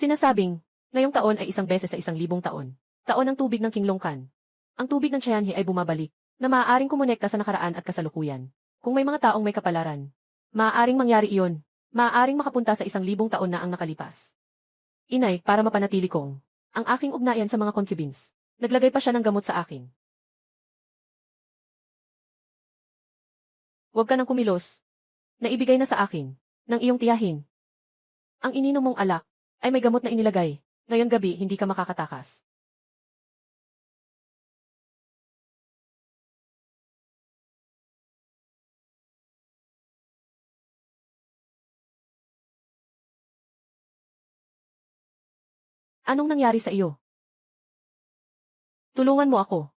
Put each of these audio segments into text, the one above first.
Sinasabing, ngayong taon ay isang beses sa 1,000 taon. Taon ng tubig ng Kinglongkan. Ang tubig ng Tianhe ay bumabalik, na maaaring kumonekta sa nakaraan at kasalukuyan. Kung may mga taong may kapalaran, maaaring mangyari iyon. Maaaring makapunta sa 1,000 taon na ang nakalipas. Inay, para mapanatili kong ang aking ugnayan sa mga concubines, naglagay pa siya ng gamot sa akin. Huwag ka nang kumilos. Naibigay na sa akin ng iyong tiyahin. Ang ininom mong alak ay may gamot na inilagay. Ngayon gabi hindi ka makakatakas. Anong nangyari sa iyo? Tulungan mo ako.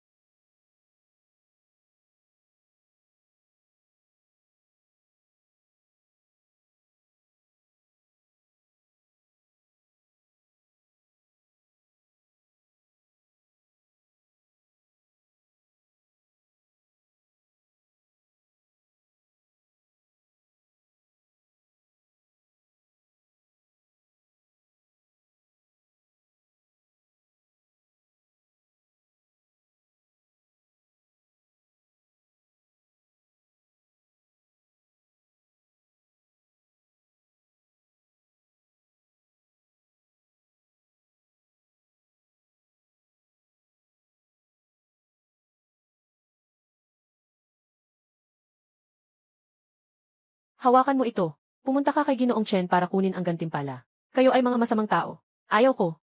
Hawakan mo ito. Pumunta ka kay Ginoong Chen para kunin ang gantimpala. Kayo ay mga masamang tao. Ayaw ko.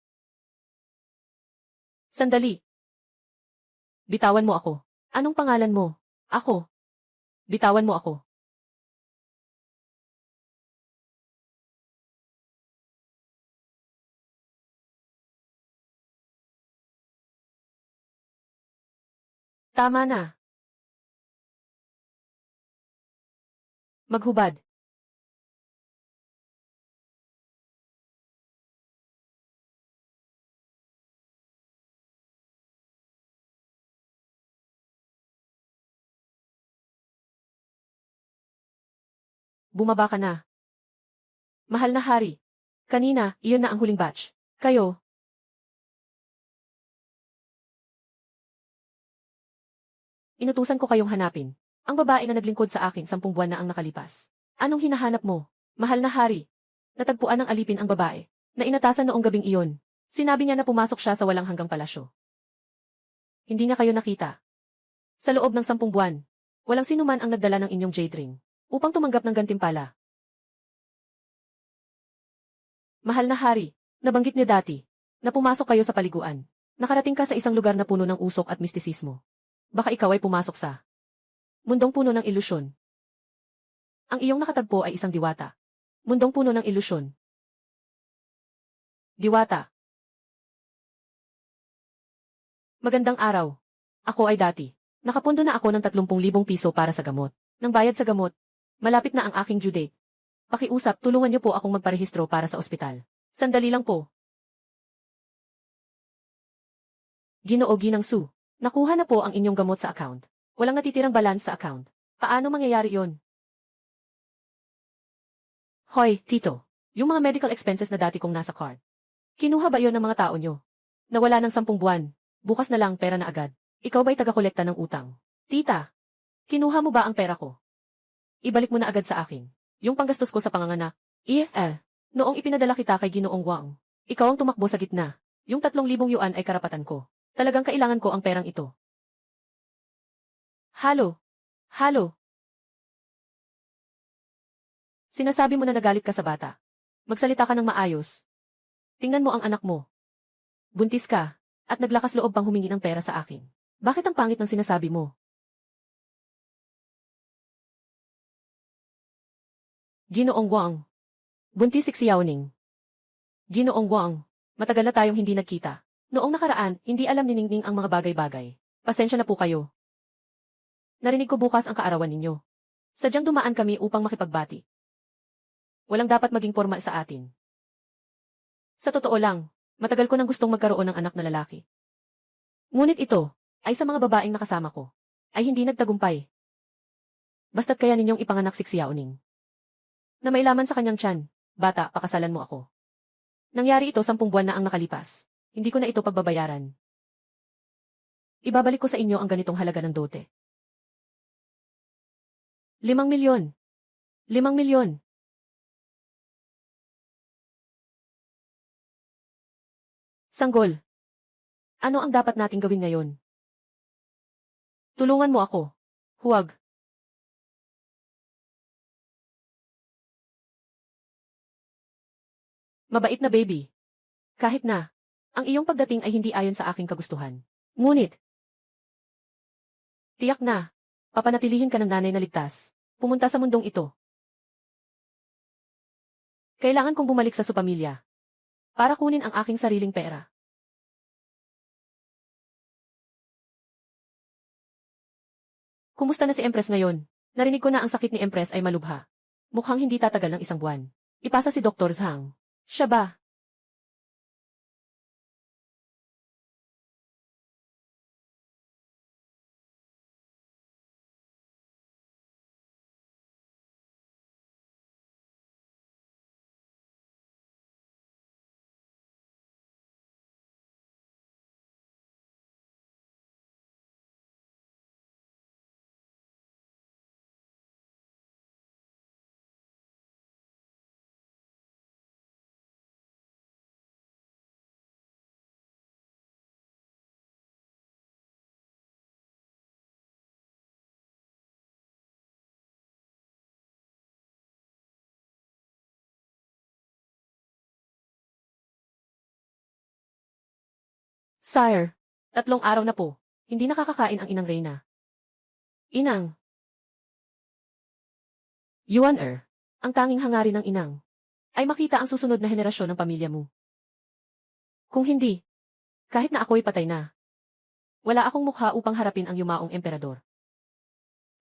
Sandali. Bitawan mo ako. Anong pangalan mo? Ako. Bitawan mo ako. Tama na. Maghubad. Bumaba ka na. Mahal na hari. Kanina, iyon na ang huling batch. Kayo. Inutusan ko kayong hanapin. Ang babae na naglingkod sa akin 10 buwan na ang nakalipas. Anong hinahanap mo? Mahal na hari. Natagpuan ng alipin ang babae, na inatasan noong gabing iyon. Sinabi niya na pumasok siya sa walang hanggang palasyo. Hindi niya kayo nakita. Sa loob ng 10 buwan, walang sinuman ang nagdala ng inyong jade ring upang tumanggap ng gantimpala. Mahal na hari, nabanggit niyo dati na pumasok kayo sa paliguan. Nakarating ka sa isang lugar na puno ng usok at mistisismo. Baka ikaw ay pumasok sa mundong puno ng ilusyon. Ang iyong nakatagpo ay isang diwata. Mundong puno ng ilusyon. Diwata. Magandang araw. Ako ay dati. Nakapundo na ako ng 30,000 piso para sa gamot. Nang bayad sa gamot, malapit na ang aking due date. Pakiusap, tulungan niyo po akong magparehistro para sa ospital. Sandali lang po. Ginoo Ginang Su, nakuha na po ang inyong gamot sa account. Walang natitirang balance sa account. Paano mangyayari yon? Hoy, Tito. Yung mga medical expenses na dati kong nasa card. Kinuha ba yon ng mga tao nyo? Nawala ng 10 buwan. Bukas na lang pera na agad. Ikaw ba'y taga-kolekta ng utang? Tita, kinuha mo ba ang pera ko? Ibalik mo na agad sa akin. Yung panggastos ko sa panganganak. Noong ipinadala kita kay Ginoong Wang, ikaw ang tumakbo sa gitna. Yung 3,000 yuan ay karapatan ko. Talagang kailangan ko ang perang ito. Halo. Halo. Sinasabi mo na nagalit ka sa bata. Magsalita ka ng maayos. Tingnan mo ang anak mo. Buntis ka, at naglakas loob pang humingi ng pera sa akin. Bakit ang pangit ng sinasabi mo? Ginoong Wang. Buntis si Xiaoning. Ginoong Wang, matagal na tayong hindi nagkita. Noong nakaraan, hindi alam ni Ningning ang mga bagay-bagay. Pasensya na po kayo. Narinig ko bukas ang kaarawan ninyo. Sadyang dumaan kami upang makipagbati. Walang dapat maging porma sa atin. Sa totoo lang, matagal ko nang gustong magkaroon ng anak na lalaki. Ngunit ito, ay sa mga babaeng nakasama ko, ay hindi nagtagumpay. Basta't kaya ninyong ipanganak si Xiaoning. Na may laman sa kanyang tiyan, bata, pakasalan mo ako. Nangyari ito 10 buwan na ang nakalipas. Hindi ko na ito pagbabayaran. Ibabalik ko sa inyo ang ganitong halaga ng dote. 5 milyon. 5 milyon. Sanggol. Ano ang dapat nating gawin ngayon? Tulungan mo ako. Huwag. Mabait na baby. Kahit na, ang iyong pagdating ay hindi ayon sa aking kagustuhan. Ngunit, tiyak na, papanatilihin ka ng nanay na ligtas. Pumunta sa mundong ito. Kailangan kong bumalik sa supamilya para kunin ang aking sariling pera. Kumusta na si Empress ngayon? Narinig ko na ang sakit ni Empress ay malubha. Mukhang hindi tatagal ng 1 buwan. Ipasa si Dr. Zhang. Siya ba? Sire, 3 araw na po. Hindi nakakakain ang inang Reyna. Inang. Yuan ang tanging hangarin ng inang ay makita ang susunod na henerasyon ng pamilya mo. Kung hindi, kahit na ako'y patay na, wala akong mukha upang harapin ang yumaong emperador.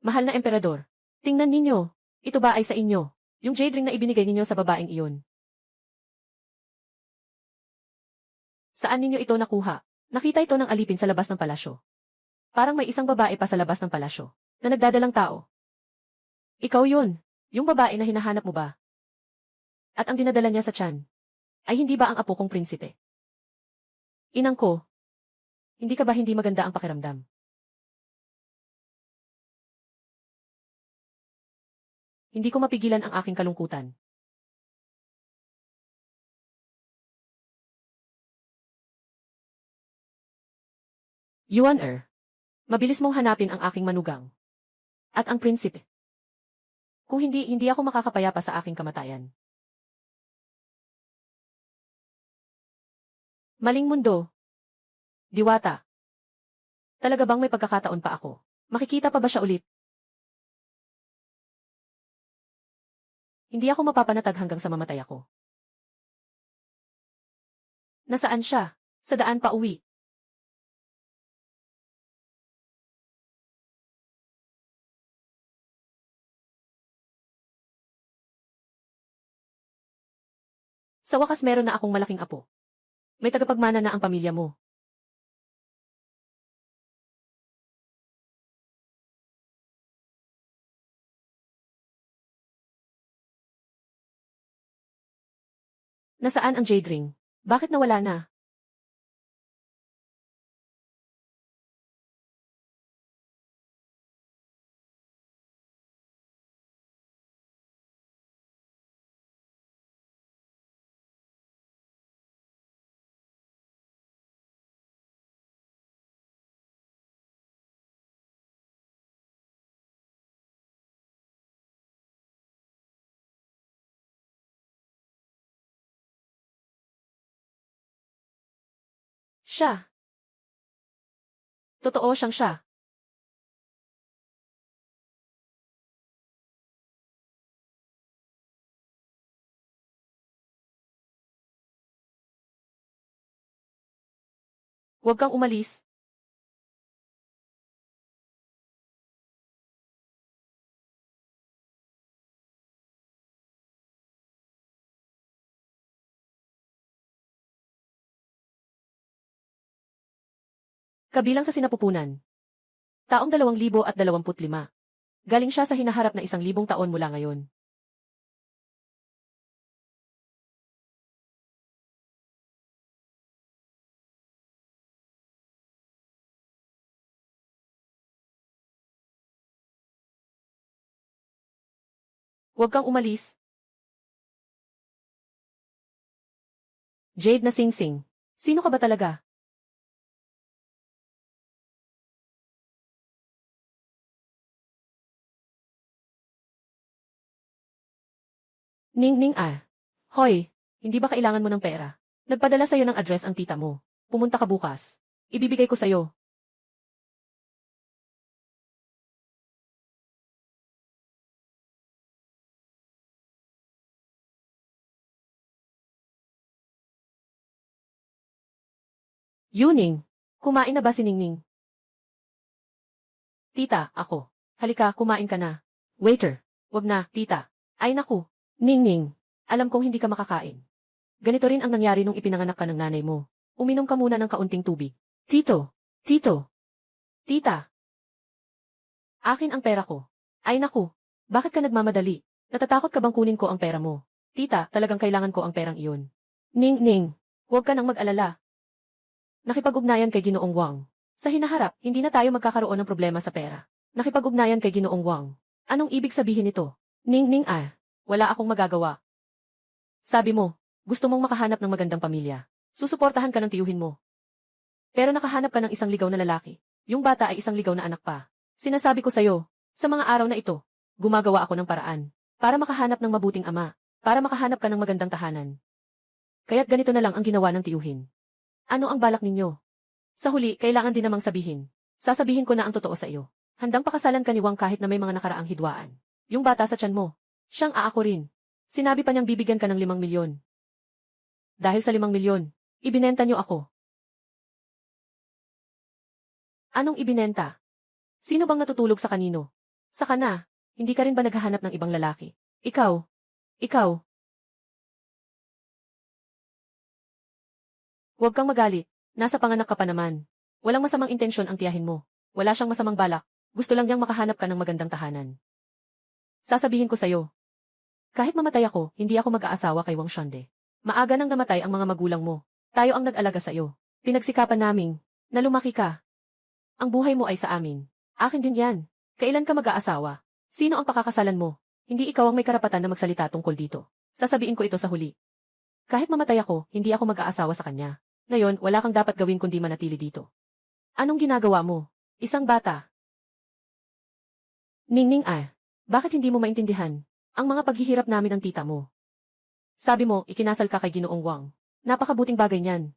Mahal na emperador, tingnan ninyo, ito ba ay sa inyo, yung jade ring na ibinigay ninyo sa babaeng iyon? Saan ninyo ito nakuha? Nakita ito ng alipin sa labas ng palasyo. Parang may isang babae pa sa labas ng palasyo, na nagdadalang tao. Ikaw yun, yung babae na hinahanap mo ba? At ang dinadala niya sa tiyan, ay hindi ba ang apo kong prinsipe? Inang ko, hindi ka ba hindi maganda ang pakiramdam? Hindi ko mapigilan ang aking kalungkutan. Yuan mabilis mong hanapin ang aking manugang. At ang prinsipe. Kung hindi ako makakapayapa sa aking kamatayan. Maling mundo. Diwata. Talaga bang may pagkakataon pa ako? Makikita pa ba siya ulit? Hindi ako mapapanatag hanggang sa mamatay ako. Nasaan siya? Sa daan pa uwi. Sa wakas meron na akong malaking apo. May tagapagmana na ang pamilya mo. Nasaan ang jade ring? Bakit nawala na? Siya. Totoo siyang siya. Huwag kang umalis. Kabilang sa sinapupunan. Taong 2025. Galing siya sa hinaharap na 1,000 taon mula ngayon. Huwag kang umalis. Jade na singsing. Sino ka ba talaga? Ning ah. Hoy, hindi ba kailangan mo ng pera? Nagpadala sa'yo ng address ang tita mo. Pumunta ka bukas. Ibibigay ko sa'yo. Yuning, kumain na ba si Ningning? Tita, ako. Halika, kumain ka na. Waiter, wag na, tita. Ay naku, Ningning. Alam kong hindi ka makakain. Ganito rin ang nangyari nung ipinanganak ka ng nanay mo. Uminom ka muna ng kaunting tubig. Tito, tita. Akin ang pera ko. Ay naku, bakit ka nagmamadali? Natatakot ka bang kunin ko ang pera mo? Tita, talagang kailangan ko ang perang iyon. Ning, huwag ka nang mag-alala. Nakipag-ugnayan kay Ginoong Wang. Sa hinaharap, hindi na tayo magkakaroon ng problema sa pera. Nakipag-ugnayan kay Ginoong Wang. Anong ibig sabihin nito? Ning ah, wala akong magagawa. Sabi mo, gusto mong makahanap ng magandang pamilya. Susuportahan ka ng tiyuhin mo. Pero nakahanap ka ng isang ligaw na lalaki. Yung bata ay isang ligaw na anak pa. Sinasabi ko sa'yo, sa mga araw na ito, gumagawa ako ng paraan. Para makahanap ng mabuting ama. Para makahanap ka ng magandang tahanan. Kaya't ganito na lang ang ginawa ng tiyuhin. Ano ang balak ninyo? Sa huli, kailangan din namang sabihin. Sasabihin ko na ang totoo sa iyo. Handang pakasalan ka ni Wang kahit na may mga nakaraang hidwaan. Yung bata sa tiyan mo, siyang aako rin. Sinabi pa niyang bibigyan ka ng 5 milyon. Dahil sa 5 milyon, ibinenta niyo ako. Anong ibinenta? Sino bang natutulog sa kanino? Sa kana, hindi ka rin ba naghahanap ng ibang lalaki? Ikaw. Huwag kang magalit. Nasa panganak ka pa naman. Walang masamang intensyon ang tiyahin mo. Wala siyang masamang balak. Gusto lang niyang makahanap ka ng magandang tahanan. Sasabihin ko sa'yo. Kahit mamatay ako, hindi ako mag-aasawa kay Wang Shande. Maaga nang namatay ang mga magulang mo. Tayo ang nag-alaga sa'yo. Pinagsikapan naming na lumaki ka. Ang buhay mo ay sa amin. Akin din yan. Kailan ka mag-aasawa? Sino ang pakakasalan mo? Hindi ikaw ang may karapatan na magsalita tungkol dito. Sasabihin ko ito sa huli. Kahit mamatay ako, hindi ako mag-aasawa sa kanya. Ngayon, wala kang dapat gawin kundi manatili dito. Anong ginagawa mo? Isang bata. Ning ah, bakit hindi mo maintindihan ang mga paghihirap namin ng tita mo? Sabi mo, ikinasal ka kay Ginoong Wang. Napakabuting bagay niyan.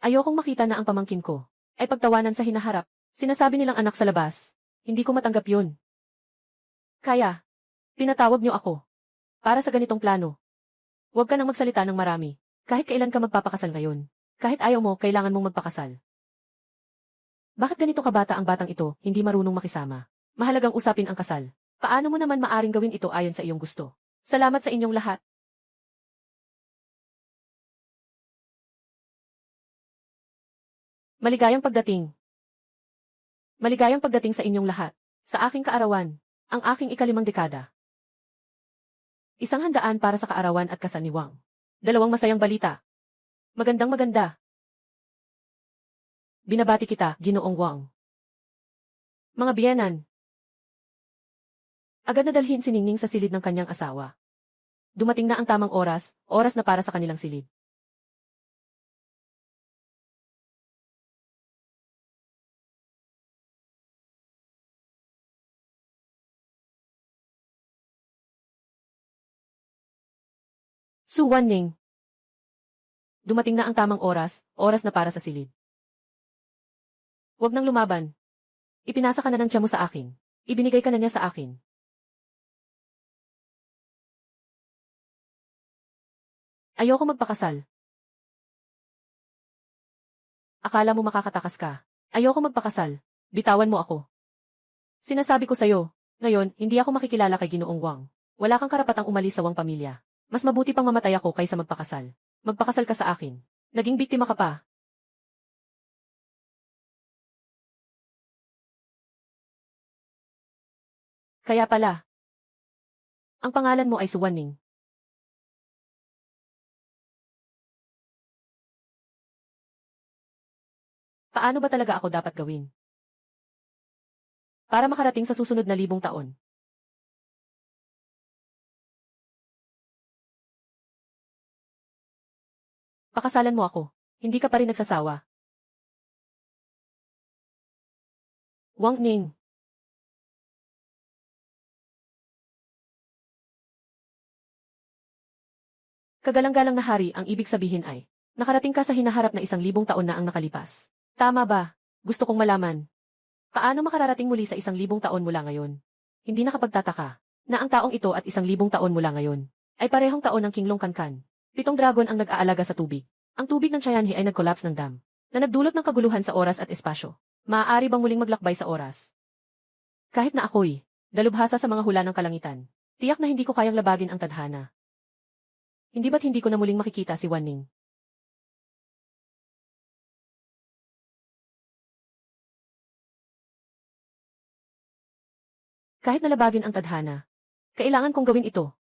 Ayokong makita na ang pamangkin ko ay pagtawanan sa hinaharap. Sinasabi nilang anak sa labas. Hindi ko matanggap yun. Kaya, pinatawag niyo ako para sa ganitong plano. Huwag ka nang magsalita ng marami. Kahit kailan ka magpapakasal ngayon. Kahit ayaw mo, kailangan mong magpakasal. Bakit ganito kabata ang batang ito, hindi marunong makisama? Mahalagang usapin ang kasal. Paano mo naman maaring gawin ito ayon sa iyong gusto? Salamat sa inyong lahat. Maligayang pagdating. Maligayang pagdating sa inyong lahat. Sa aking kaarawan, ang aking ika-5 dekada. Isang handaan para sa kaarawan at kasal ni Wang. 2 masayang balita. Maganda. Binabati kita, Ginoong Wang. Mga biyenan. Agad na dalhin si Ningning sa silid ng kanyang asawa. Dumating na ang tamang oras na para sa kanilang silid. Su Wanning. Dumating na ang tamang oras na para sa silid. Huwag nang lumaban. Ipinasa ka na ng tiyan mo sa akin. Ibinigay ka na niya sa akin. Ayoko magpakasal. Akala mo makakatakas ka. Ayoko magpakasal. Bitawan mo ako. Sinasabi ko sa'yo, ngayon, hindi ako makikilala kay Ginoong Wang. Wala kang karapatang umalis sa Wang pamilya. Mas mabuti pang mamatay ako kaysa magpakasal. Magpakasal ka sa akin. Naging biktima ka pa. Kaya pala. Ang pangalan mo ay Suwaning. Paano ba talaga ako dapat gawin? Para makarating sa susunod na 1,000 taon. Pakasalan mo ako. Hindi ka pa rin nagsasawa. Wang Ning. Kagalang-galang na hari ang ibig sabihin ay, nakarating ka sa hinaharap na 1,000 taon na ang nakalipas. Tama ba? Gusto kong malaman. Paano makararating muli sa 1,000 taon mula ngayon? Hindi nakapagtataka na ang taong ito at 1,000 taon mula ngayon ay parehong taon ng Kinglong Kankan. 7 dragon ang nag-aalaga sa tubig. Ang tubig ng Tianhe ay nag-collapse ng dam na nagdulot ng kaguluhan sa oras at espasyo. Maaari bang muling maglakbay sa oras? Kahit na ako'y dalubhasa sa mga hula ng kalangitan, tiyak na hindi ko kayang labagin ang tadhana. Hindi ba't hindi ko na muling makikita si Wan Ning? Kahit nalabagin ang tadhana, kailangan kong gawin ito.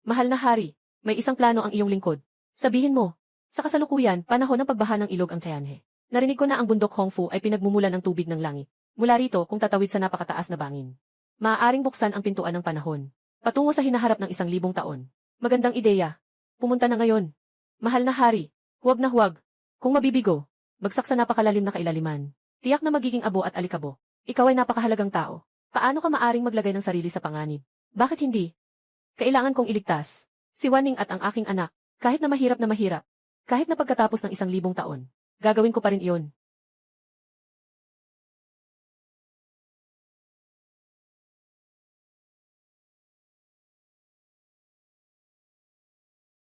Mahal na hari, may isang plano ang iyong lingkod. Sabihin mo, sa kasalukuyan, panahon ng pagbaha ng ilog ang Tianhe. Narinig ko na ang bundok Hongfu ay pinagmumulan ng tubig ng langit. Mula rito kung tatawid sa napakataas na bangin. Maaaring buksan ang pintuan ng panahon. Patungo sa hinaharap ng 1,000 taon. Magandang ideya. Pumunta na ngayon. Mahal na hari, huwag na huwag. Kung mabibigo, bagsak sa napakalalim na kailaliman. Tiyak na magiging abo at alikabo. Ikaw ay napakahalagang tao. Paano ka maaring maglagay ng sarili sa panganib? Bakit hindi? Kailangan kong iligtas si Wan Ning at ang aking anak, kahit na mahirap na mahirap. Kahit na pagkatapos ng 1,000 taon, gagawin ko pa rin iyon.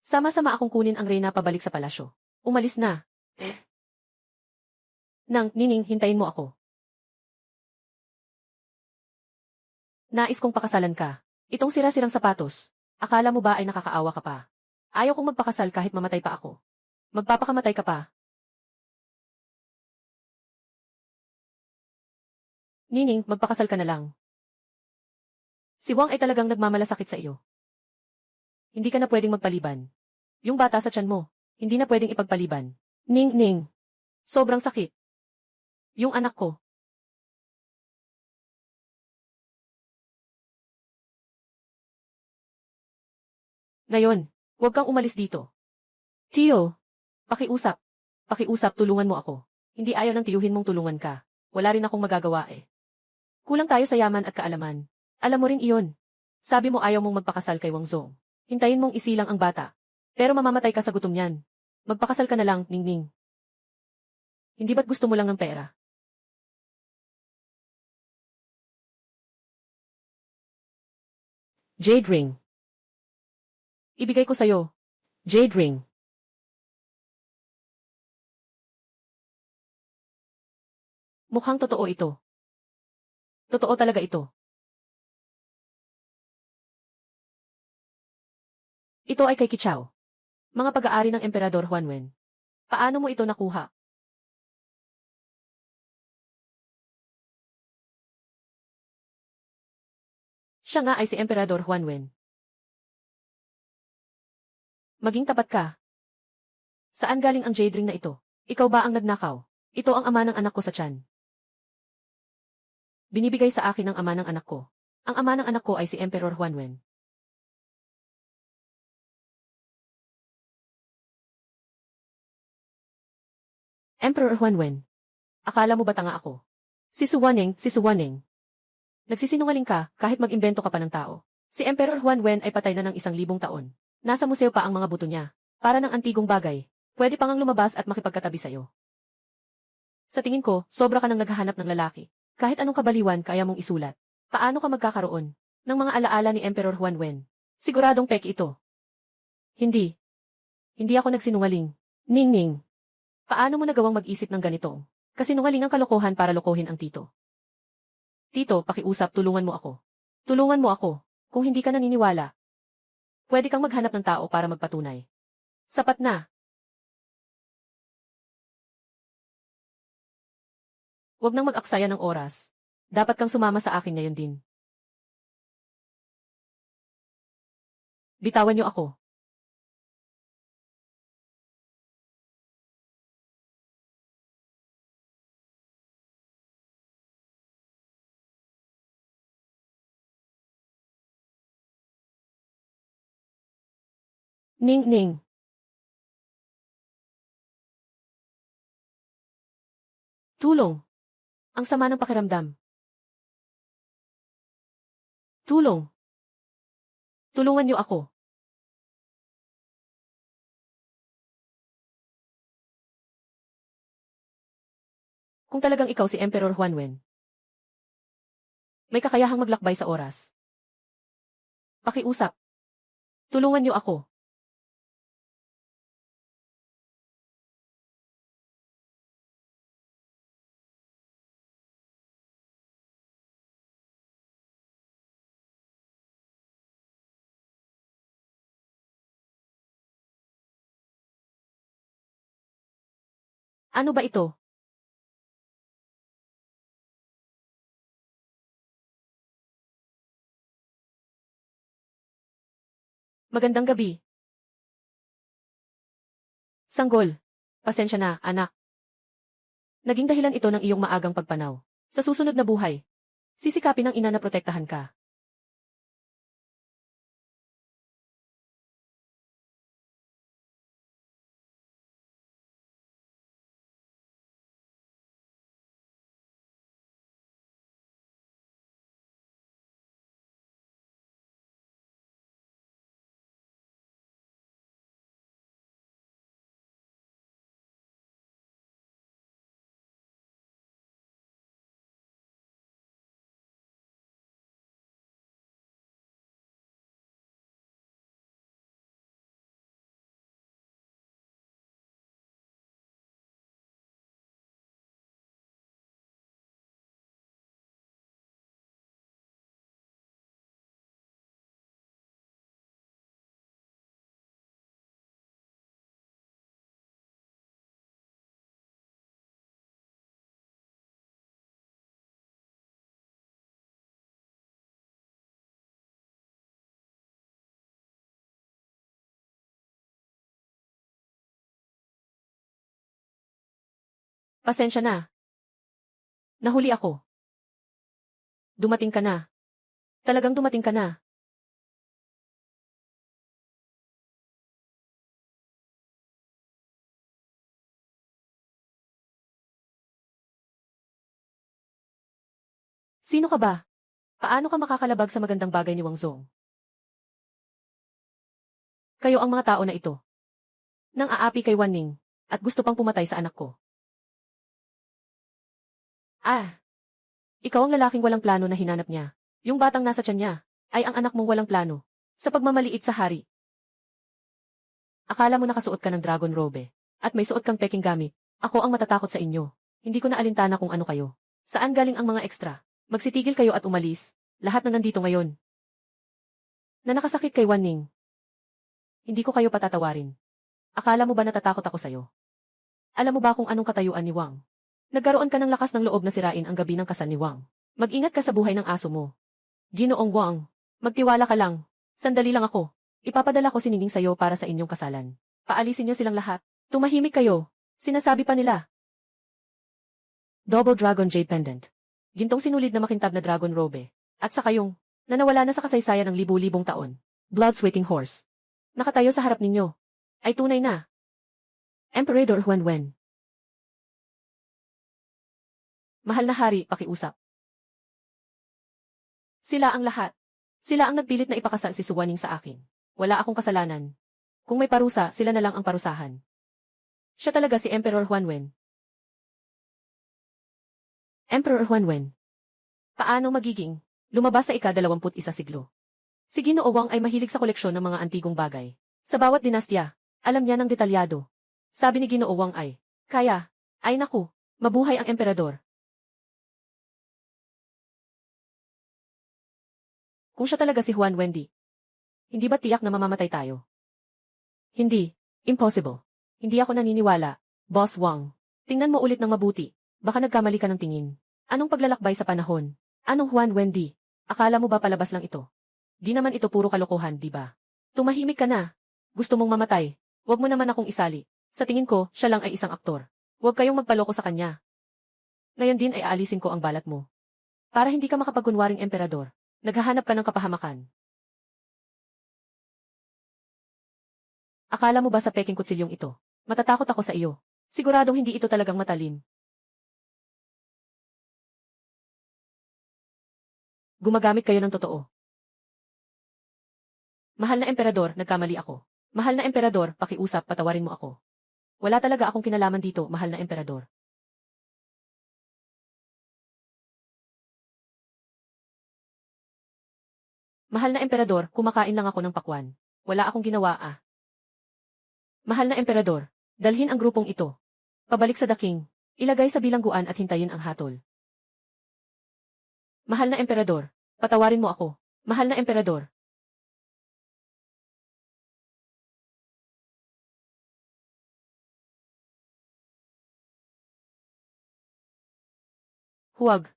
Sama-sama akong kunin ang reyna pabalik sa palasyo. Umalis na. Nang, Nining, hintayin mo ako. Nais kong pakasalan ka. Itong sira-sirang sapatos. Akala mo ba ay nakakaawa ka pa? Ayaw kong magpakasal kahit mamatay pa ako. Magpapakamatay ka pa. Nining, magpakasal ka na lang. Si Wang ay talagang nagmamalasakit sa iyo. Hindi ka na pwedeng magpaliban. Yung bata sa tiyan mo, hindi na pwedeng ipagpaliban. Ning. Sobrang sakit. Yung anak ko. Ngayon, huwag kang umalis dito. Tio, pakiusap. Pakiusap, tulungan mo ako. Hindi ayaw ng tiyuhin mong tulungan ka. Wala rin akong magagawa eh. Kulang tayo sa yaman at kaalaman. Alam mo rin iyon. Sabi mo ayaw mong magpakasal kay Wang Zong. Hintayin mong isilang ang bata. Pero mamamatay ka sa gutom niyan. Magpakasal ka na lang, Ningning. Hindi ba't gusto mo lang ng pera? Jade ring. Ibigay ko sa'yo. Jade ring. Mukhang totoo ito. Totoo talaga ito. Ito ay kay Kichao. Mga pag-aari ng Emperador Huanwen. Paano mo ito nakuha? Siya nga ay si Emperador Huanwen. Maging tapat ka. Saan galing ang jade ring na ito? Ikaw ba ang nagnakaw? Ito ang ama ng anak ko sa tiyan. Binibigay sa akin ng ama ng anak ko. Ang ama ng anak ko ay si Emperor Huanwen. Emperor Huanwen. Akala mo ba tanga ako? Si Suwaneng. Nagsisinungaling ka kahit mag-imbento ka pa ng tao. Si Emperor Huanwen ay patay na ng 1,000 taon. Nasa museo pa ang mga buto niya. Para ng antigong bagay. Pwede pa ngang lumabas at makipagkatabi sa'yo. Sa tingin ko, sobra ka nang naghahanap ng lalaki. Kahit anong kabaliwan kaya mong isulat. Paano ka magkakaroon ng mga alaala ni Emperor Huanwen? Siguradong peke ito. Hindi. Hindi ako nagsinungaling. Ning. Paano mo nagawang mag-isip ng ganito? Kasinungaling ang kalokohan para lokohin ang tito. Tito, pakiusap, tulungan mo ako. Tulungan mo ako. Kung hindi ka naniniwala, pwede kang maghanap ng tao para magpatunay. Sapat na. Huwag nang mag-aksaya ng oras. Dapat kang sumama sa akin ngayon din. Bitawan niyo ako. Ning. Tulong. Ang sama ng pakiramdam. Tulong. Tulungan niyo ako. Kung talagang ikaw si Emperor Huanwen, may kakayahang maglakbay sa oras. Pakiusap. Tulungan niyo ako. Ano ba ito? Magandang gabi. Sanggol. Pasensya na, anak. Naging dahilan ito ng iyong maagang pagpanaw. Sa susunod na buhay, sisikapin ng ina na protektahan ka. Pasensya na. Nahuli ako. Dumating ka na. Talagang dumating ka na. Sino ka ba? Paano ka makakalabag sa magandang bagay ni Wang Zong? Kayo ang mga tao na ito. Nang aapi kay Wan Ning, at gusto pang pumatay sa anak ko. Ah, ikaw ang lalaking walang plano na hinanap niya. Yung batang nasa tiyan niya, ay ang anak mong walang plano. Sa pagmamaliit sa hari. Akala mo nakasuot ka ng dragon robe, at may suot kang peking gamit. Ako ang matatakot sa inyo. Hindi ko na alintana kung ano kayo. Saan galing ang mga ekstra? Magsitigil kayo at umalis. Lahat na nandito ngayon. Na nakasakit kay Wan Ning. Hindi ko kayo patatawarin. Akala mo ba natatakot ako sa'yo? Alam mo ba kung anong katayuan ni Wang? Nagkaroon ka ng lakas ng loob na sirain ang gabi ng kasal ni Wang. Mag-ingat ka sa buhay ng aso mo. Ginoong Wang, magtiwala ka lang. Sandali lang ako. Ipapadala ko si Ningning sa'yo para sa inyong kasalan. Paalisin niyo silang lahat. Tumahimik kayo. Sinasabi pa nila. Double Dragon Jade Pendant. Gintong sinulid na makintab na dragon robe. At sa kayong, na nawala na sa kasaysayan ng libu-libong taon. Blood Sweating Horse. Nakatayo sa harap ninyo. Ay tunay na. Emperor Huanwen. Mahal na hari, pakiusap. Sila ang lahat. Sila ang nagpilit na ipakasal si Suwaning sa akin. Wala akong kasalanan. Kung may parusa, sila na lang ang parusahan. Siya talaga si Emperor Huanwen. Emperor Huanwen. Paano magiging? Lumabas sa ika-21 siglo. Si Ginoo Wang ay mahilig sa koleksyon ng mga antigong bagay. Sa bawat dinastya, alam niya ng detalyado. Sabi ni Ginoo Wang ay, kaya, ay naku, mabuhay ang emperador. Kung siya talaga si Huan Wendy, hindi ba tiyak na mamamatay tayo? Hindi. Impossible. Hindi ako naniniwala. Boss Wang. Tingnan mo ulit ng mabuti. Baka nagkamali ka ng tingin. Anong paglalakbay sa panahon? Anong Huan Wendy? Akala mo ba palabas lang ito? Di naman ito puro kalokohan, di ba? Tumahimik ka na. Gusto mong mamatay. Huwag mo naman akong isali. Sa tingin ko, siya lang ay isang aktor. Huwag kayong magpaloko sa kanya. Ngayon din ay aalisin ko ang balat mo. Para hindi ka makapagkunwaring emperador. Naghahanap ka ng kapahamakan. Akala mo ba sa peking kutsilyong ito? Matatakot ako sa iyo. Siguradong hindi ito talagang matalim. Gumagamit kayo ng totoo. Mahal na emperador, nagkamali ako. Mahal na emperador, pakiusap, patawarin mo ako. Wala talaga akong kinalaman dito, mahal na emperador. Mahal na emperador, kumakain lang ako ng pakwan. Wala akong ginawa Mahal na emperador, dalhin ang grupong ito. Pabalik sa daking. Ilagay sa bilangguan at hintayin ang hatol. Mahal na emperador, patawarin mo ako. Mahal na emperador. Huwag.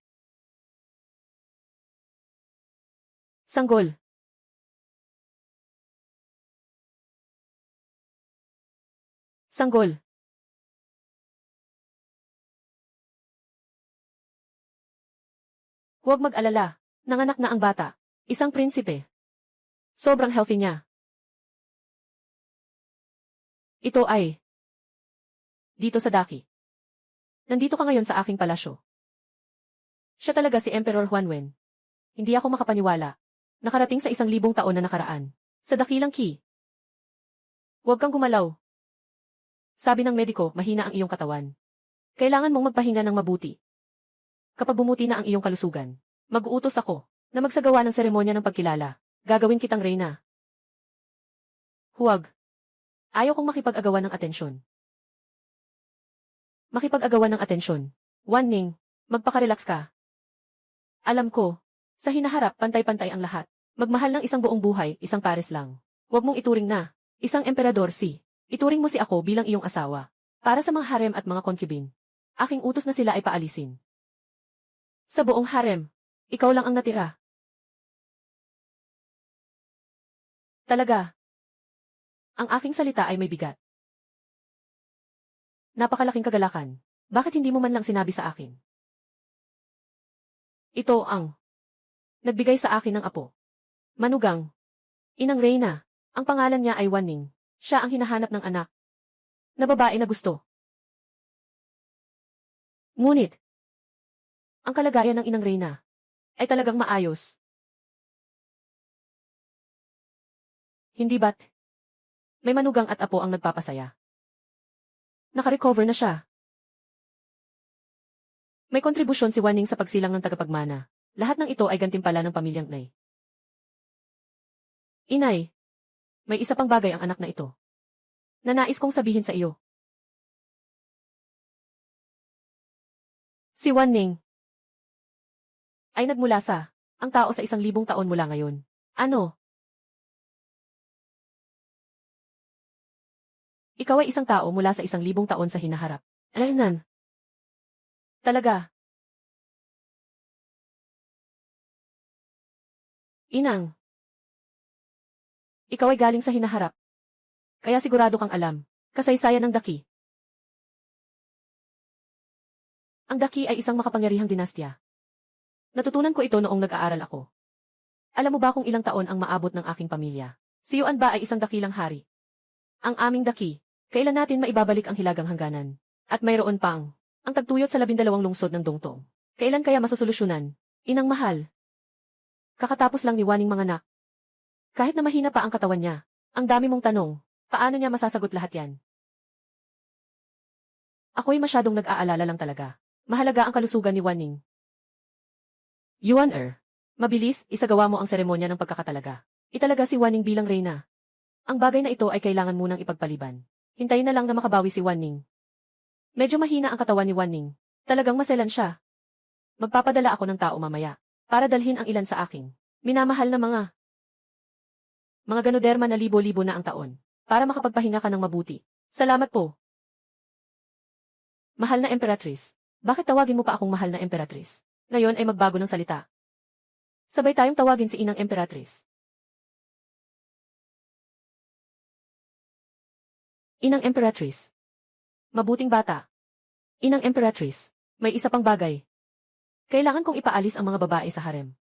Sanggol. Sanggol. Huwag mag-alala. Nanganak na ang bata. Isang prinsipe. Sobrang healthy niya. Ito ay dito sa Daki. Nandito ka ngayon sa aking palasyo. Siya talaga si Emperor Huanwen. Hindi ako makapaniwala. Nakarating sa 1,000 taon na nakaraan. Sa dakilang Qi. Huwag kang gumalaw. Sabi ng mediko, mahina ang iyong katawan. Kailangan mong magpahinga ng mabuti. Kapag bumuti na ang iyong kalusugan, mag-uutos ako na magsagawa ng seremonya ng pagkilala. Gagawin kitang reyna. Huwag. Ayaw kong makipag-agawan ng atensyon. Makipag-agawan ng atensyon. Wan-ning, magpaka-relax ka. Alam ko, sa hinaharap pantay-pantay ang lahat. Magmahal ng isang buong buhay, isang pares lang. Huwag mong ituring na isang emperador si. Ituring mo si ako bilang iyong asawa. Para sa mga harem at mga concubine. Aking utos na sila ay paalisin. Sa buong harem, ikaw lang ang natira. Talaga. Ang aking salita ay may bigat. Napakalaking kagalakan. Bakit hindi mo man lang sinabi sa akin? Ito ang nagbigay sa akin ng apo. Manugang. Inang Reyna. Ang pangalan niya ay Wan-ning. Siya ang hinahanap ng anak. Na babae na gusto. Ngunit, ang kalagayan ng Inang Reyna ay talagang maayos. Hindi ba't? May manugang at apo ang nagpapasaya. Nakarecover na siya. May kontribusyon si Wan-ning sa pagsilang ng tagapagmana. Lahat ng ito ay gantimpala ng pamilyang Nay. Inay, may isa pang bagay ang anak na ito. Na nais kong sabihin sa iyo. Si Wan-ning ay nagmula sa ang tao sa 1,000 taon mula ngayon. Ano? Ikaw ay isang tao mula sa 1,000 taon sa hinaharap. Alaynan. Talaga. Inang. Ikaw ay galing sa hinaharap. Kaya sigurado kang alam. Kasaysayan ng Daki. Ang Daki ay isang makapangyarihang dinastya. Natutunan ko ito noong nag-aaral ako. Alam mo ba kung ilang taon ang maabot ng aking pamilya? Si Yuan ba ay isang dakilang hari? Ang aming Daki, kailan natin maibabalik ang hilagang hangganan? At mayroon pang, ang tagtuyot sa 12 lungsod ng Dongtong. Kailan kaya masusolusyunan? Inang mahal. Kakatapos lang ni Wan-ning manganak. Kahit na mahina pa ang katawan niya, ang dami mong tanong, paano niya masasagot lahat yan? Ako'y masyadong nag-aalala lang talaga. Mahalaga ang kalusugan ni Wan-ning. Yuan-er, mabilis, isagawa mo ang seremonya ng pagkakatalaga. Italaga si Wan-ning bilang reyna. Ang bagay na ito ay kailangan munang ipagpaliban. Hintayin na lang na makabawi si Wan-ning. Medyo mahina ang katawan ni Wan-ning. Talagang maselan siya. Magpapadala ako ng tao mamaya, para dalhin ang ilan sa aking minamahal na mga ganoderma na libo-libo na ang taon, para makapagpahinga ka ng mabuti. Salamat po. Mahal na Emperatrice. Bakit tawagin mo pa akong mahal na Emperatrice? Ngayon ay magbago ng salita. Sabay tayong tawagin si Inang Emperatrice. Inang Emperatrice. Mabuting bata. Inang Emperatrice. May isa pang bagay. Kailangan kong ipaalis ang mga babae sa harem.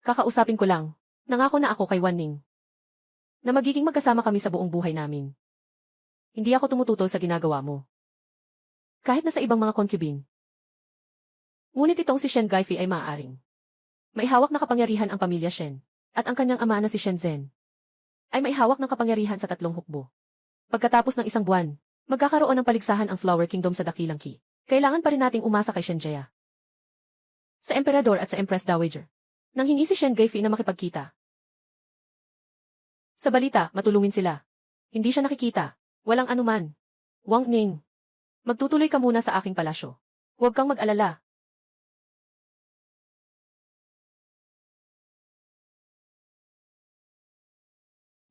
Kakausapin ko lang. Nangako na ako kay Wan-ning na magiging magkasama kami sa buong buhay namin. Hindi ako tumututol sa ginagawa mo. Kahit na sa ibang mga concubine. Ngunit itong si Shen Gaifi ay maaaring maihawak na kapangyarihan ang pamilya Shen, at ang kanyang ama na si Shen Zhen ay maihawak ng kapangyarihan sa 3 hukbo. Pagkatapos ng 1 buwan, magkakaroon ng paligsahan ang Flower Kingdom sa Dakilang Qi. Kailangan pa rin nating umasa kay Shen Jia, sa Emperador at sa Empress Dowager. Nanghingi si Shen Gaifi na makipagkita. Sa balita, matulungin sila. Hindi siya nakikita. Walang anuman. Wang Ning, magtutuloy ka muna sa aking palasyo. Huwag kang mag-alala.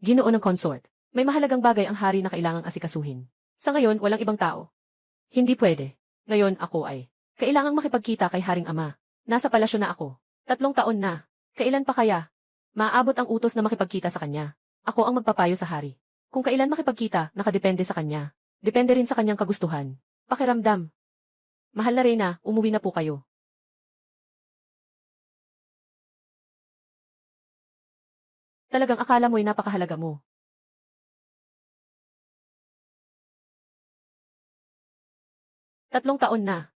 Ginoo ng consort. May mahalagang bagay ang hari na kailangang asikasuhin. Sa ngayon, walang ibang tao. Hindi pwede. Ngayon, ako ay kailangang makipagkita kay Haring Ama. Nasa palasyo na ako. 3 taon na. Kailan pa kaya? Maaabot ang utos na makipagkita sa kanya. Ako ang magpapayo sa hari. Kung kailan makipagkita, nakadepende sa kanya. Depende rin sa kanyang kagustuhan. Pakiramdam. Mahal na Reyna, umuwi na po kayo. Talagang akala mo'y napakahalaga mo. Tatlong taon na.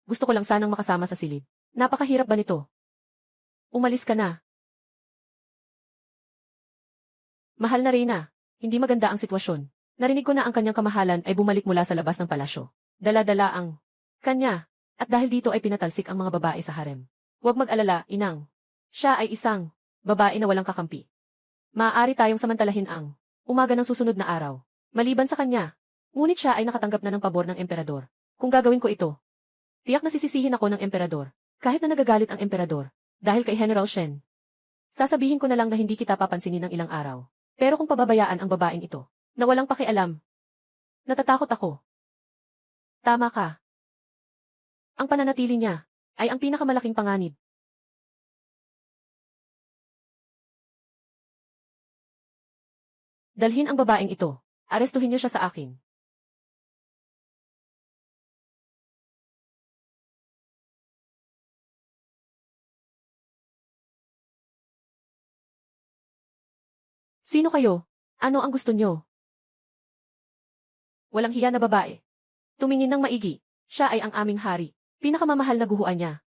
Gusto ko lang sanang makasama sa silid. Napakahirap ba nito? Umalis ka na. Mahal na Reyna, hindi maganda ang sitwasyon. Narinig ko na ang kanyang kamahalan ay bumalik mula sa labas ng palasyo. Dala-dala ang kanya, at dahil dito ay pinatalsik ang mga babae sa harem. Huwag mag-alala, inang. Siya ay isang babae na walang kakampi. Maaari tayong samantalahin ang umaga ng susunod na araw. Maliban sa kanya, ngunit siya ay nakatanggap na ng pabor ng emperador. Kung gagawin ko ito, tiyak na sisisihin ako ng emperador. Kahit na nagagalit ang emperador, dahil kay General Shen. Sasabihin ko na lang na hindi kita papansinin ng ilang araw. Pero kung pababayaan ang babaeng ito, na walang pakialam, natatakot ako. Tama ka. Ang pananatili niya ay ang pinakamalaking panganib. Dalhin ang babaeng ito. Arestuhin niyo siya sa akin. Sino kayo? Ano ang gusto niyo? Walang hiya na babae. Tumingin ng maigi. Siya ay ang aming hari. Pinakamamahal na guhuan niya.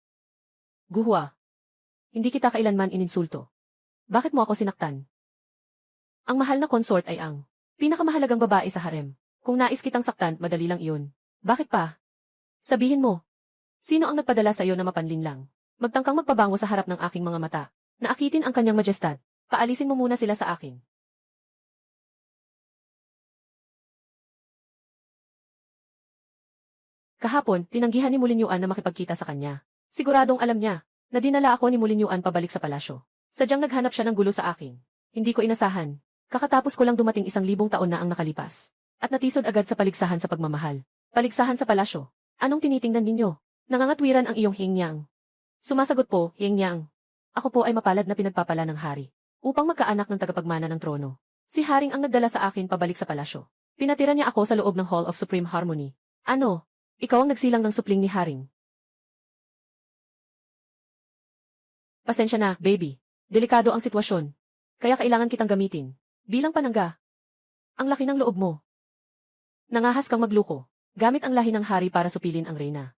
Guhua. Hindi kita kailanman ininsulto. Bakit mo ako sinaktan? Ang mahal na consort ay ang pinakamahalagang babae sa harem. Kung nais kitang saktan, madali lang iyon. Bakit pa? Sabihin mo. Sino ang nagpadala sa iyo na mapanlin lang? Magtangkang magpabango sa harap ng aking mga mata. Naakitin ang kanyang majestad. Paalisin mo muna sila sa akin. Kahapon, tinanggihan ni Mulinyuan na makipagkita sa kanya. Siguradong alam niya na dinala ako ni Mulinyuan pabalik sa palasyo. Sadyang naghanap siya ng gulo sa akin. Hindi ko inasahan. Kakatapos ko lang dumating 1,000 taon na ang nakalipas. At natisod agad sa paligsahan sa pagmamahal. Paligsahan sa palasyo. Anong tinitingnan ninyo? Nangangatwiran ang iyong Hingyang. Sumasagot po, Hingyang. Ako po ay mapalad na pinagpapala ng hari. Upang magkaanak ng tagapagmana ng trono. Si Haring ang nagdala sa akin pabalik sa palasyo. Pinatira niya ako sa loob ng Hall of Supreme Harmony. Ano? Ikaw ang nagsilang ng supling ni Haring. Pasensya na, baby. Delikado ang sitwasyon. Kaya kailangan kitang gamitin. Bilang panangga. Ang laki ng loob mo. Nangahas kang magluko. Gamit ang lahi ng hari para supilin ang reyna.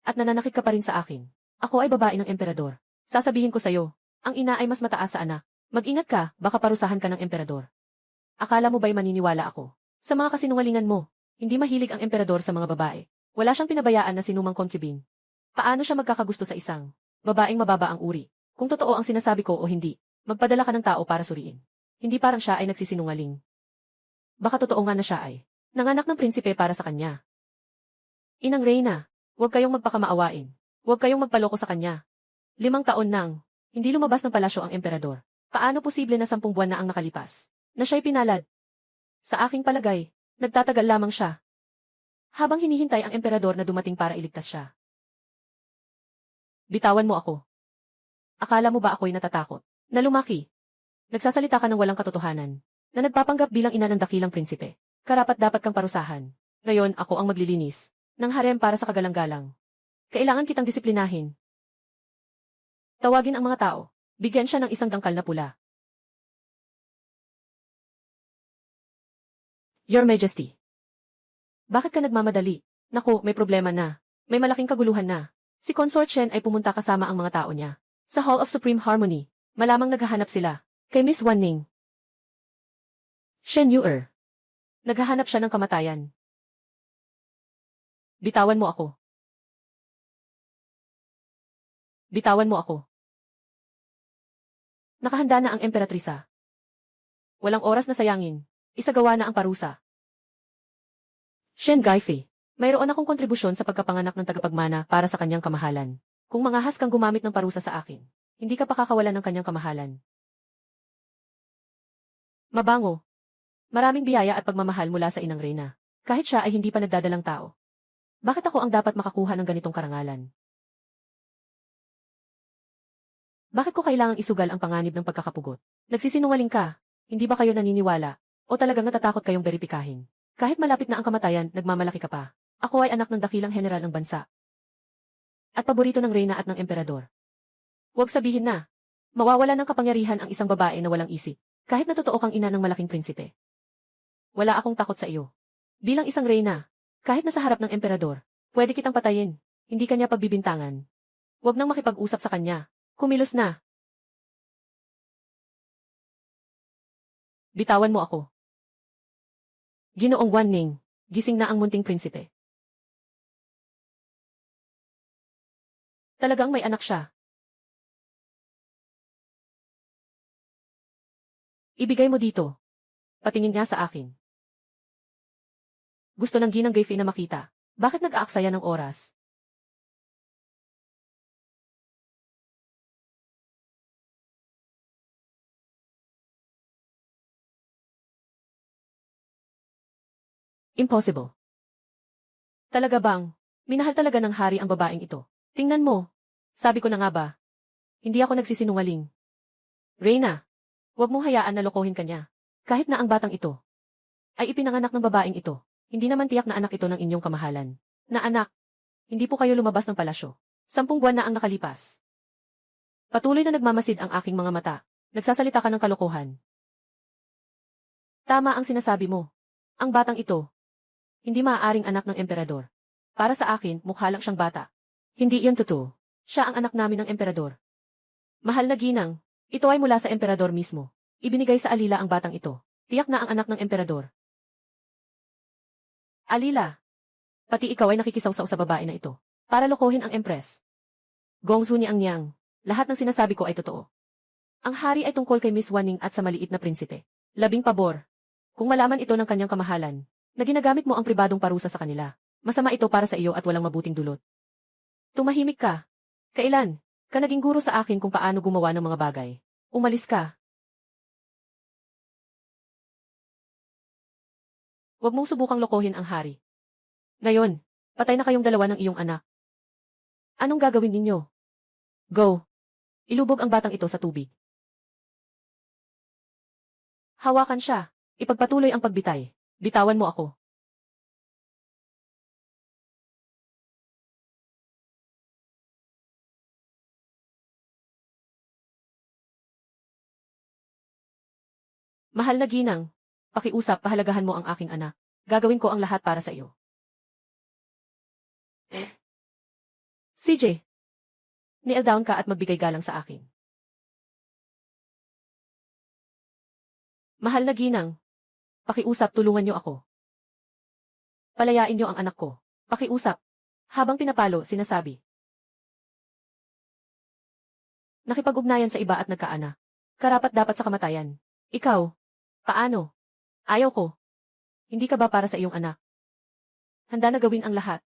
At nananakit ka pa rin sa akin. Ako ay babae ng emperador. Sasabihin ko sa'yo, ang ina ay mas mataas sa anak. Mag-ingat ka, baka parusahan ka ng emperador. Akala mo ba'y maniniwala ako? Sa mga kasinungalingan mo, hindi mahilig ang emperador sa mga babae. Wala siyang pinabayaan na sinumang concubine. Paano siya magkakagusto sa isang babaeng mababa ang uri? Kung totoo ang sinasabi ko o hindi, magpadala ka ng tao para suriin. Hindi parang siya ay nagsisinungaling. Baka totoo nga na siya ay nanganak ng prinsipe para sa kanya. Inang Reyna, huwag kayong magpakamaawain. Huwag kayong magpaloko sa kanya. 5 taon nang hindi lumabas ng palasyo ang emperador. Paano posible na 10 buwan na ang nakalipas na siya'y pinalad? Sa aking palagay, nagtatagal lamang siya. Habang hinihintay ang emperador na dumating para iligtas siya. Bitawan mo ako. Akala mo ba ako'y natatakot? Na lumaki. Nagsasalita ka ng walang katotohanan. Na nagpapanggap bilang ina ng dakilang prinsipe. Karapat dapat kang parusahan. Ngayon ako ang maglilinis ng harem para sa kagalang-galang. Kailangan kitang disiplinahin. Tawagin ang mga tao. Bigyan siya ng isang dangkal na pula. Your Majesty. Bakit ka nagmamadali? Naku, may problema na. May malaking kaguluhan na. Si Consort Shen ay pumunta kasama ang mga tao niya. Sa Hall of Supreme Harmony, malamang naghahanap sila. Kay Miss Wan Ning. Shen Yuer. Naghahanap siya ng kamatayan. Bitawan mo ako. Bitawan mo ako. Nakahanda na ang emperatrisa. Walang oras na sayangin. Isagawa na ang parusa. Shen Gaifei. Mayroon akong kontribusyon sa pagkapanganak ng tagapagmana para sa kanyang kamahalan. Kung mangahas kang gumamit ng parusa sa akin, hindi ka pakakawalan ng kanyang kamahalan. Mabango. Maraming biyaya at pagmamahal mula sa inang reyna. Kahit siya ay hindi pa nagdadalang tao. Bakit ako ang dapat makakuha ng ganitong karangalan? Bakit ko kailangang isugal ang panganib ng pagkakapugot? Nagsisinungaling ka. Hindi ba kayo naniniwala? O talagang natatakot kayong beripikahin? Kahit malapit na ang kamatayan, nagmamalaki ka pa. Ako ay anak ng dakilang general ng bansa. At paborito ng reyna at ng emperador. Huwag sabihin na. Mawawala ng kapangyarihan ang isang babae na walang isip. Kahit na totoo kang ina ng malaking prinsipe. Wala akong takot sa iyo. Bilang isang reyna, kahit na sa harap ng emperador, pwede kitang patayin. Hindi kanya pagbibintangan. Huwag nang makipag-usap sa kanya. Kumilos na. Bitawan mo ako. Ginoong Wan Ning, gising na ang munting prinsipe. Talagang may anak siya. Ibigay mo dito. Patingin nga sa akin. Gusto ng ginang Gaifei na makita. Bakit nag-aaksaya ng oras? Impossible. Talaga bang? Minahal talaga ng hari ang babaeng ito. Tingnan mo. Sabi ko na nga ba? Hindi ako nagsisinungaling. Reyna, huwag mong hayaan na lokohin kanya. Kahit na ang batang ito ay ipinanganak ng babaeng ito. Hindi naman tiyak na anak ito ng inyong kamahalan. Na anak, hindi po kayo lumabas ng palasyo. 10 buwan na ang nakalipas. Patuloy na nagmamasid ang aking mga mata. Nagsasalita ka ng kalokohan. Tama ang sinasabi mo. Ang batang ito, hindi maaaring anak ng emperador. Para sa akin, mukha lang siyang bata. Hindi iyan totoo. Siya ang anak namin ng emperador. Mahal na ginang, ito ay mula sa emperador mismo. Ibinigay sa Alila ang batang ito. Tiyak na ang anak ng emperador. Alila, pati ikaw ay nakikisawsaw sa babae na ito. Para lokohin ang empress. Gongsu ni ang niyang. Lahat ng sinasabi ko ay totoo. Ang hari ay tungkol kay Miss Wan Ning at sa maliit na prinsipe. 10 pabor. Kung malaman ito ng kanyang kamahalan, na ginagamit mo ang pribadong parusa sa kanila, masama ito para sa iyo at walang mabuting dulot. Tumahimik ka. Kailan ka naging guro sa akin kung paano gumawa ng mga bagay? Umalis ka. Huwag mong subukang lokohin ang hari. Ngayon, patay na kayong dalawa ng iyong anak. Anong gagawin ninyo? Go. Ilubog ang batang ito sa tubig. Hawakan siya. Ipagpatuloy ang pagbitay. Bitawan mo ako. Mahal na ginang, pakiusap, pahalagahan mo ang aking anak. Gagawin ko ang lahat para sa iyo. CJ, kneel down ka at magbigay galang sa akin. Mahal na ginang, pakiusap, tulungan niyo ako. Palayain niyo ang anak ko. Pakiusap. Habang pinapalo, sinasabi. Nakipag-ugnayan sa iba at nagkaanak. Karapat dapat sa kamatayan. Ikaw, paano? Ayaw ko. Hindi ka ba para sa iyong anak? Handa na gawin ang lahat.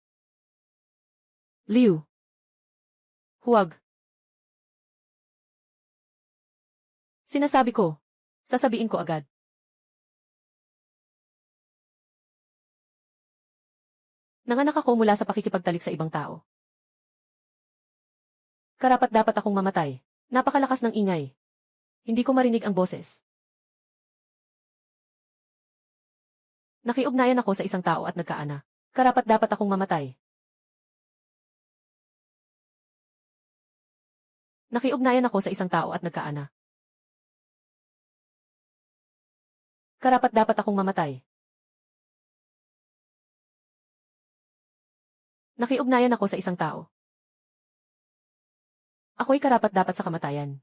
Liu. Huwag. Sinasabi ko. Sasabihin ko agad. Nanganak ako mula sa pakikipagtalik sa ibang tao. Karapat dapat akong mamatay. Napakalakas ng ingay. Hindi ko marinig ang boses. Nakiugnayan ako sa isang tao at nagkaanak. Karapat dapat akong mamatay. Nakiugnayan ako sa isang tao at nagkaanak. Karapat dapat akong mamatay. Nakiugnayan ako sa isang tao. Ako'y karapat-dapat sa kamatayan.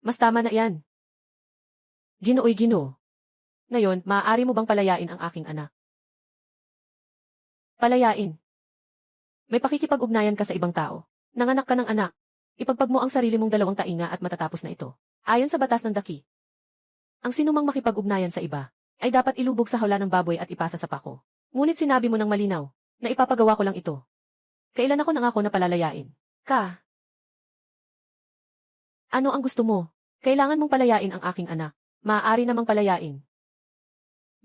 Mas tama na yan. Ginoo'y Ginoo. Ngayon, maaari mo bang palayain ang aking anak? Palayain. May pakikipag-ugnayan ka sa ibang tao. Nanganak ka ng anak. Ipagpag mo ang sarili mong 2 tainga at matatapos na ito. Ayon sa batas ng daki. Ang sinumang makipag-ugnayan sa iba, ay dapat ilubog sa hawla ng baboy at ipasa sa pako. Ngunit sinabi mo ng malinaw, na ipapagawa ko lang ito. Kailan ako nangako na palalayain? Ka. Ano ang gusto mo? Kailangan mong palayain ang aking anak. Maaari namang palayain.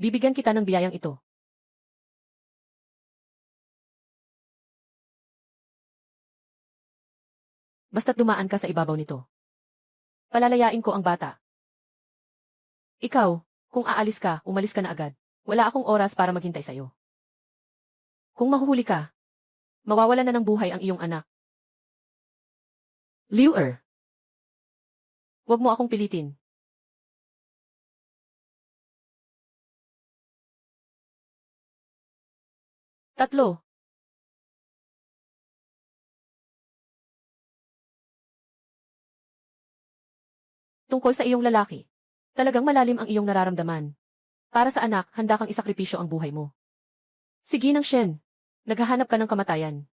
Bibigyan kita ng biyayang ito. Basta't dumaan ka sa ibabaw nito. Palalayain ko ang bata. Ikaw, kung aalis ka, umalis ka na agad. Wala akong oras para maghintay sa'yo. Kung mahuhuli ka, mawawalan na ng buhay ang iyong anak. Lure. Huwag mo akong pilitin. Tatlo. Tungkol sa iyong lalaki. Talagang malalim ang iyong nararamdaman. Para sa anak, handa kang isakripisyo ang buhay mo. Sige nang Shen. Naghahanap ka ng kamatayan.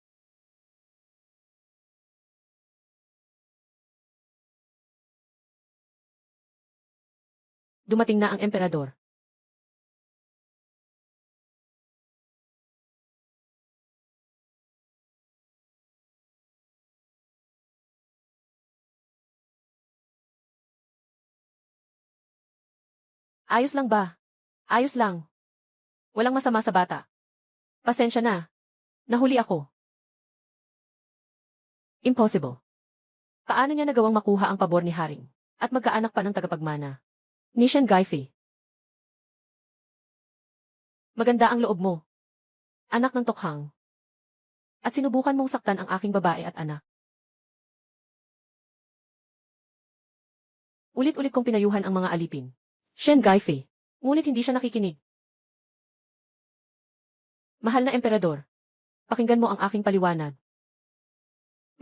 Dumating na ang emperador. Ayos lang ba? Ayos lang. Walang masama sa bata. Pasensya na. Nahuli ako. Impossible. Paano niya nagawang makuha ang pabor ni Haring? At magkaanak pa ng tagapagmana? Ni Shen Gaifei. Maganda ang loob mo. Anak ng Tokhang. At sinubukan mong saktan ang aking babae at anak. Ulit-ulit kong pinayuhan ang mga alipin. Shen Gaifei. Ngunit hindi siya nakikinig. Mahal na emperador. Pakinggan mo ang aking paliwanag.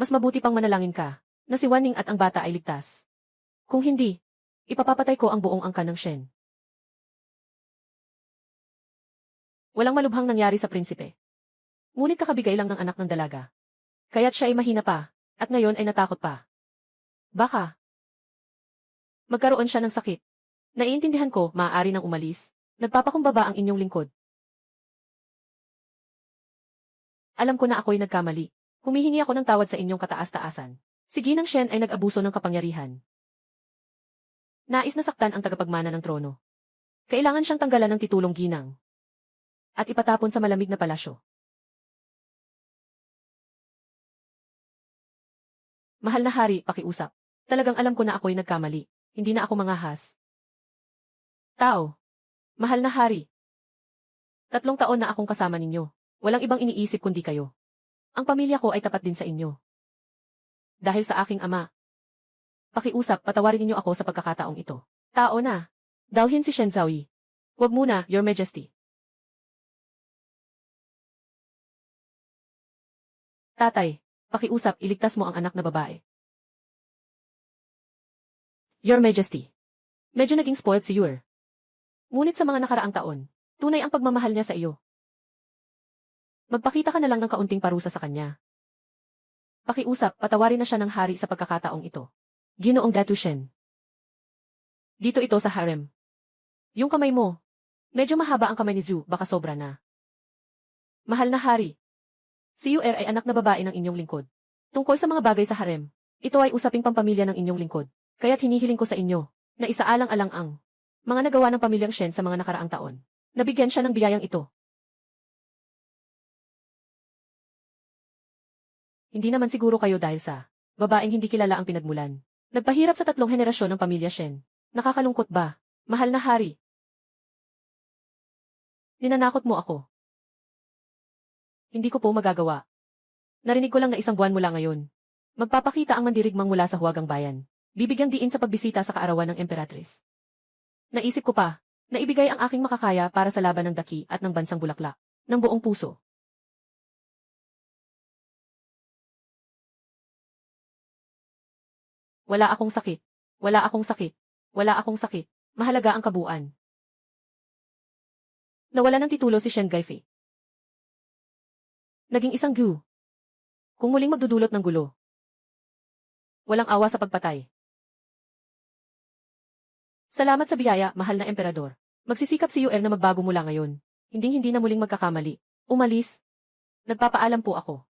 Mas mabuti pang manalangin ka, na si Wanning at ang bata ay ligtas. Kung hindi, ipapapatay ko ang buong angkan ng Shen. Walang malubhang nangyari sa prinsipe. Ngunit kakabigay lang ng anak ng dalaga. Kaya't siya ay mahina pa, at ngayon ay natakot pa. Baka magkaroon siya ng sakit. Naiintindihan ko, maaari nang umalis. Nagpapakumbaba ang inyong lingkod. Alam ko na ako'y nagkamali. Humihingi ako ng tawad sa inyong kataas-taasan. Si Ginang Shen ay nag-abuso ng kapangyarihan. Nais na saktan ang tagapagmana ng trono. Kailangan siyang tanggalan ng titulong ginang. At ipatapon sa malamig na palasyo. Mahal na hari, pakiusap. Talagang alam ko na ako'y nagkamali. Hindi na ako mangahas. Tao. Mahal na hari. 3 taon na akong kasama ninyo. Walang ibang iniisip kundi kayo. Ang pamilya ko ay tapat din sa inyo. Dahil sa aking ama. Pakiusap, patawarin ninyo ako sa pagkakataong ito. Tao na. Dalhin si Shen Zhaoyi. Huwag muna, Your Majesty. Tatay, pakiusap, iligtas mo ang anak na babae. Your Majesty. Medyo naging spoiled si Yor. Ngunit sa mga nakaraang taon, tunay ang pagmamahal niya sa iyo. Magpakita ka na lang ng kaunting parusa sa kanya. Pakiusap, patawarin na siya ng hari sa pagkakataong ito. Ginoong Datu Shen. Dito ito sa harem. Yung kamay mo. Medyo mahaba ang kamay ni Zhu, baka sobra na. Mahal na hari. Si Yu ay anak na babae ng inyong lingkod. Tungkol sa mga bagay sa harem, ito ay usaping pampamilya ng inyong lingkod. Kaya't hinihiling ko sa inyo, na isaalang-alang ang mga nagawa ng pamilyang Shen sa mga nakaraang taon. Nabigyan siya ng biyayang ito. Hindi naman siguro kayo dahil sa babaeng hindi kilala ang pinagmulan. Nagpahirap sa 3 henerasyon ng pamilya Shen. Nakakalungkot ba, mahal na hari? Ninanakot mo ako. Hindi ko po magagawa. Narinig ko lang na 1 buwan mula ngayon. Magpapakita ang mandirigmang mula sa Huwagang Bayan. Bibigyang diin sa pagbisita sa kaarawan ng Emperatrice. Naisip ko pa, na ibigay ang aking makakaya para sa laban ng daki at ng bansang bulaklak, ng buong puso. Wala akong sakit. Wala akong sakit. Wala akong sakit. Mahalaga ang kabuuan. Nawala ng titulo si Shen Gaifei. Naging isang gu. Kung muling magdudulot ng gulo. Walang awa sa pagpatay. Salamat sa biyaya, mahal na emperador. Magsisikap si Yuer na magbago mula ngayon. Hinding-hindi na muling magkakamali. Umalis. Nagpapaalam po ako.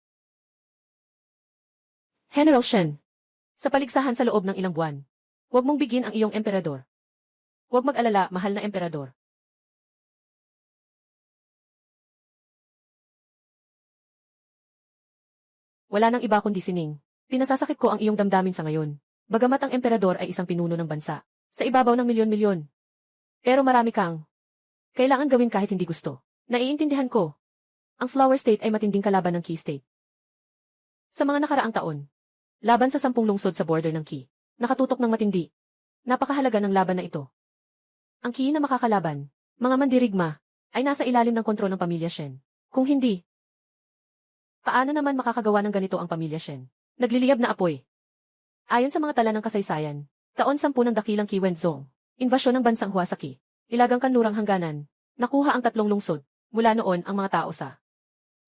General Shen. Sa paligsahan sa loob ng ilang buwan. Huwag mong bigin ang iyong emperador. Huwag mag-alala, mahal na emperador. Wala nang iba kundi sining. Pinasasakit ko ang iyong damdamin sa ngayon. Bagamat ang emperador ay isang pinuno ng bansa. Sa ibabaw ng milyon-milyon. Pero marami kang kailangan gawin kahit hindi gusto. Naiintindihan ko. Ang Flower State ay matinding kalaban ng Qi State. Sa mga nakaraang taon, laban sa 10 lungsod sa border ng Qi, nakatutok ng matindi. Napakahalaga ng laban na ito. Ang Qi na makakalaban, mga mandirigma, ay nasa ilalim ng kontrol ng pamilya Shen. Kung hindi, paano naman makakagawa ng ganito ang pamilya Shen? Nagliliyab na apoy. Ayon sa mga tala ng kasaysayan, taon 10 ng dakilang Qi Wenzhong, invasyon ng bansang Huasaki, ilagang kanlurang hangganan, nakuha ang 3 lungsod, mula noon ang mga tao sa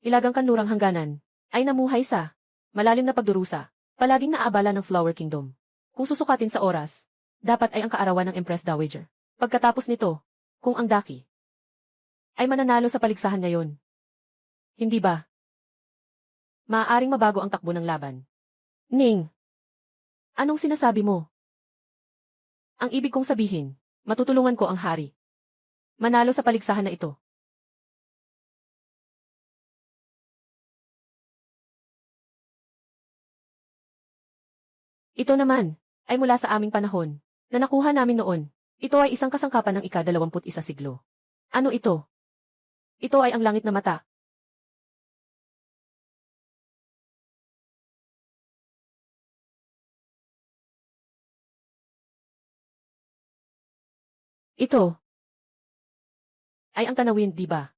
ilagang kanlurang hangganan, ay namuhay sa malalim na pagdurusa, palaging naaabala ng Flower Kingdom. Kung susukatin sa oras, dapat ay ang kaarawan ng Empress Dowager. Pagkatapos nito, kung ang Daki ay mananalo sa paligsahan ngayon. Hindi ba? Maaaring mabago ang takbo ng laban. Ning, anong sinasabi mo? Ang ibig kong sabihin, matutulungan ko ang hari. Manalo sa paligsahan na ito. Ito naman, ay mula sa aming panahon, na nakuha namin noon. Ito ay isang kasangkapan ng ika-21 siglo. Ano ito? Ito ay ang langit na mata. Ito ay ang tanawin, di ba?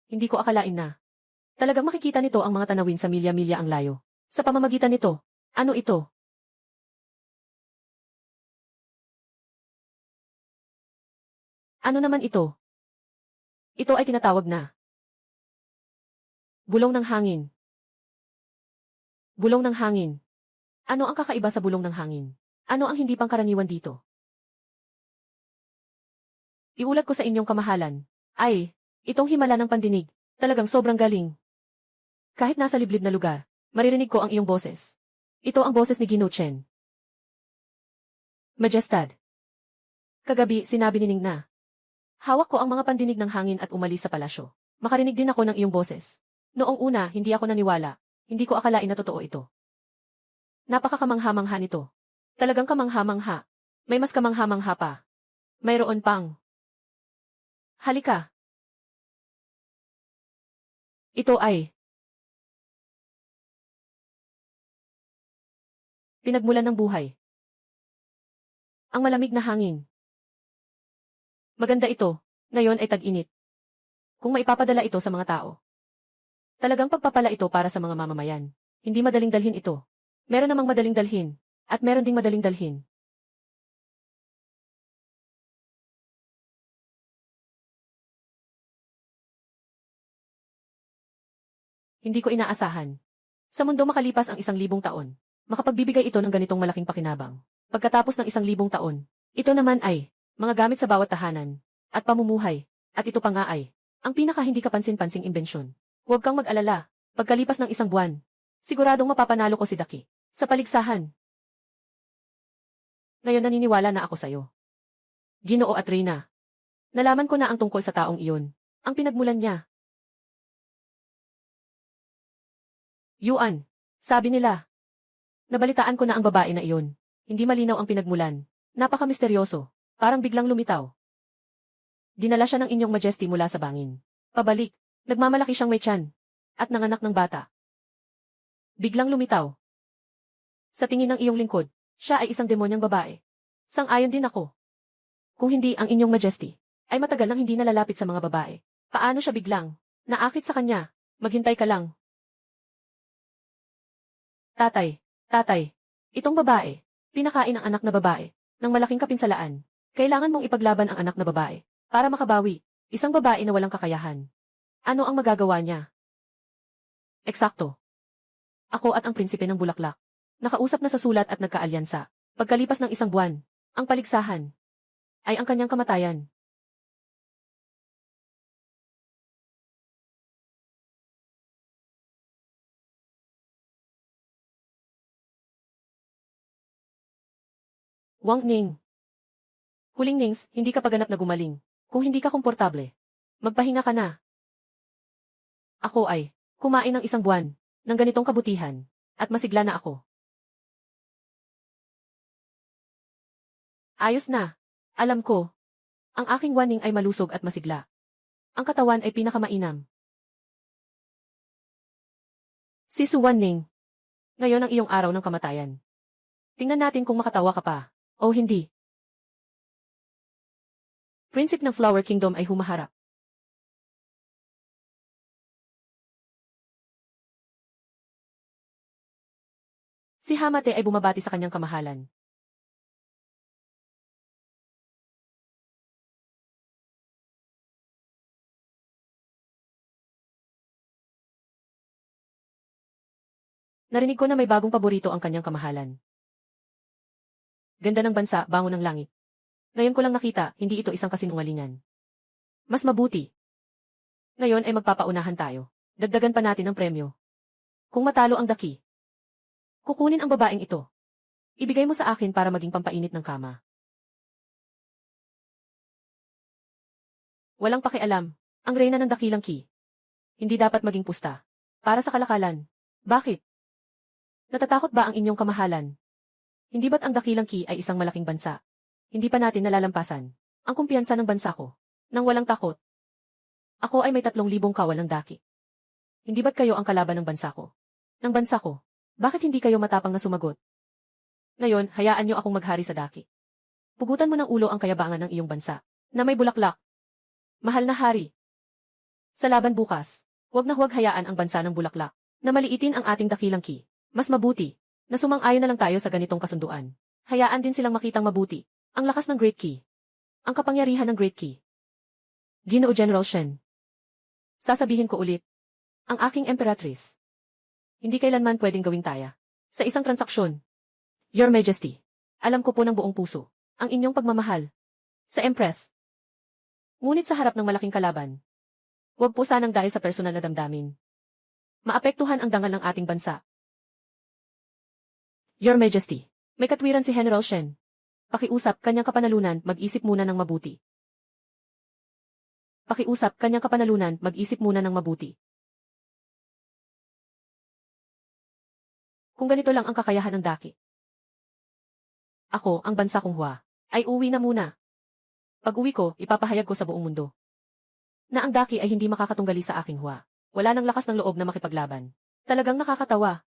Hindi ko akalain na talagang makikita nito ang mga tanawin sa milya-milya ang layo. Sa pamamagitan nito, ano ito? Ano naman ito? Ito ay tinatawag na bulong ng hangin. Bulong ng hangin. Ano ang kakaiba sa bulong ng hangin? Ano ang hindi pangkaraniwan dito? Iulat ko sa inyong kamahalan. Ay, itong himala ng pandinig, talagang sobrang galing. Kahit nasa liblib na lugar, maririnig ko ang iyong boses. Ito ang boses ni Gino Chen. Majestad. Kagabi, sinabi ni Ning na hawak ko ang mga pandinig ng hangin at umalis sa palasyo. Makarinig din ako ng iyong boses. Noong una, hindi ako naniwala. Hindi ko akalain na totoo ito. Napakakamangha-mangha nito. Talagang kamangha-mangha. May mas kamangha-mangha pa. Mayroon pang. Halika. Ito ay pinagmulan ng buhay. Ang malamig na hangin. Maganda ito, ngayon ay tag-init. Kung maipapadala ito sa mga tao. Talagang pagpapala ito para sa mga mamamayan. Hindi madaling dalhin ito. Meron namang madaling dalhin, at meron ding madaling dalhin. Hindi ko inaasahan. Sa mundo makalipas ang 1,000 taon, makapagbibigay ito ng ganitong malaking pakinabang. Pagkatapos ng 1,000 taon, ito naman ay mga gamit sa bawat tahanan, at pamumuhay, at ito pa nga ay ang pinaka hindi kapansin-pansing imbensyon. Huwag kang mag-alala, pagkalipas ng 1 buwan, siguradong mapapanalo ko si Daki sa paligsahan. Ngayon naniniwala na ako sa'yo. Ginoo Atrina. Nalaman ko na ang tungkol sa taong iyon, ang pinagmulan niya. Yuan, sabi nila. Nabalitaan ko na ang babae na iyon. Hindi malinaw ang pinagmulan. Napaka-misteryoso. Parang biglang lumitaw. Dinala siya ng inyong majesty mula sa bangin. Pabalik, nagmamalaki siyang may tiyan. At nanganak ng bata. Biglang lumitaw. Sa tingin ng iyong lingkod, siya ay isang demonyang babae. Sang-ayon din ako. Kung hindi ang inyong majesty, ay matagal nang hindi nalalapit sa mga babae. Paano siya biglang naakit sa kanya? Maghintay ka lang. Tatay, itong babae, Pinakain ang anak na babae ng malaking kapinsalaan. Kailangan mong ipaglaban ang anak na babae para makabawi. Isang babae na walang kakayahan. Ano ang magagawa niya? Eksakto. Ako at ang prinsipe ng Bulaklak. Nakausap na sa sulat at nagkaalyansa. Pagkalipas ng isang buwan, ang paligsahan ay ang kanyang kamatayan. Wang Ning. Huling Nings, hindi ka paganap na gumaling. Kung hindi ka komportable, magpahinga ka na. Ako ay kumain ng isang buwan ng ganitong kabutihan at masigla na ako. Ayos na. Alam ko. Ang aking waning ay malusog at masigla. Ang katawan ay pinakamainam. Si Su Wanning. Ngayon ang iyong araw ng kamatayan. Tingnan natin kung makatawa ka pa o hindi. Prinsip ng Flower Kingdom ay humaharap. Si Hamate ay bumabati sa kanyang kamahalan. Narinig ko na may bagong paborito ang kanyang kamahalan. Ganda ng bansa, bango ng langit. Ngayon ko lang nakita, hindi ito isang kasinungalingan. Mas mabuti. Ngayon ay magpapaunahan tayo. Dagdagan pa natin ang premyo. Kung matalo ang daki, kukunin ang babaeng ito. Ibigay mo sa akin para maging pampainit ng kama. Walang pakialam. Ang reyna ng dakilang ki. Hindi dapat maging pusta. Para sa kalakalan. Bakit? Natatakot ba ang inyong kamahalan? Hindi ba't ang dakilang ki ay isang malaking bansa? Hindi pa natin nalalampasan ang kumpiyansa ng bansa ko. Nang walang takot. Ako ay may 3,000 kawal ng daki. Hindi ba't kayo ang kalaban ng bansa ko? Ng bansa ko? Bakit hindi kayo matapang na sumagot? Ngayon, hayaan nyo akong maghari sa daki. Pugutan mo ng ulo ang kayabangan ng iyong bansa, na may bulaklak. Mahal na hari. Sa laban bukas, huwag na huwag hayaan ang bansa ng bulaklak, na maliitin ang ating dakilang ki. Mas mabuti, na sumang-ayon na lang tayo sa ganitong kasunduan. Hayaan din silang makitang mabuti. Ang lakas ng Great Key. Ang kapangyarihan ng Great Key. Ginoo General Shen. Sasabihin ko ulit. Ang aking Emperatrice. Hindi kailanman pwedeng gawing taya. Sa isang transaksyon. Your Majesty. Alam ko po ng buong puso. Ang inyong pagmamahal. Sa Empress. Ngunit sa harap ng malaking kalaban. Huwag po sanang dahil sa personal na damdamin. Maapektuhan ang dangal ng ating bansa. Your Majesty. May katwiran si General Shen. Pakiusap kanyang kapanalunan, mag-isip muna ng mabuti. Pakiusap kanyang kapanalunan, mag-isip muna ng mabuti. Kung ganito lang ang kakayahan ng daki. Ako, ang bansa kong Hua, ay uwi na muna. Pag uwi ko, ipapahayag ko sa buong mundo. Na ang daki ay hindi makakatunggali sa aking Hua. Wala nang lakas ng loob na makipaglaban. Talagang nakakatawa.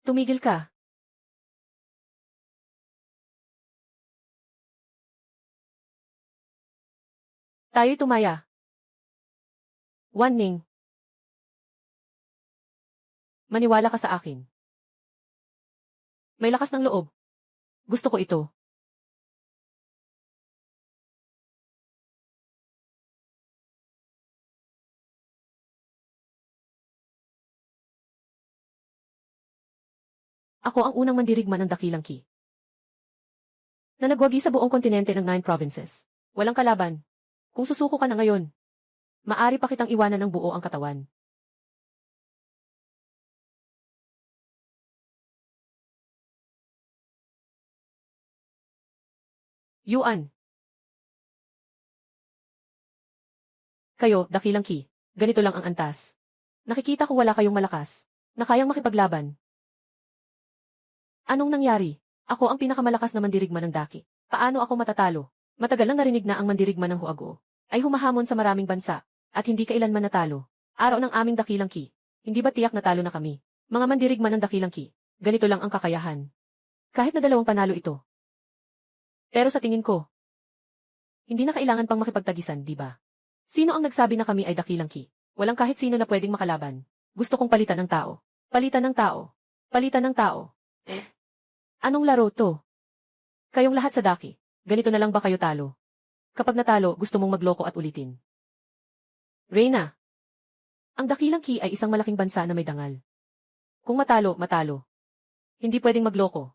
Tumigil ka. Tayo'y tumaya. Wanning. Maniwala ka sa akin. May lakas ng loob. Gusto ko ito. Ako ang unang mandirigma ng dakilang ki. Na nagwagi sa buong kontinente ng 9 provinces. Walang kalaban. Kung susuko ka na ngayon, maari pa kitang iwanan ng buo ang katawan. Yuan. Kayo, dakilang ki, ganito lang ang antas. Nakikita ko wala kayong malakas, na kayang makipaglaban. Anong nangyari? Ako ang pinakamalakas na mandirigma ng daki. Paano ako matatalo? Matagal lang narinig na ang mandirigma ng Huago ay humahamon sa maraming bansa at hindi kailanman natalo. Araw ng aming dakilang ki. Hindi ba tiyak natalo na kami? Mga mandirigma ng dakilang ki. Ganito lang ang kakayahan. Kahit na 2 panalo ito. Pero sa tingin ko, hindi na kailangan pang makipagtagisan, di ba? Sino ang nagsabi na kami ay dakilang ki? Walang kahit sino na pwedeng makalaban. Gusto kong palitan ng tao. Palitan ng tao. Palitan ng tao. Anong laro to? Kayong lahat sa daki, ganito na lang ba kayo talo? Kapag natalo, gusto mong magloko at ulitin. Reyna, ang dakilang Ki ay isang malaking bansa na may dangal. Kung matalo, matalo. Hindi pwedeng magloko.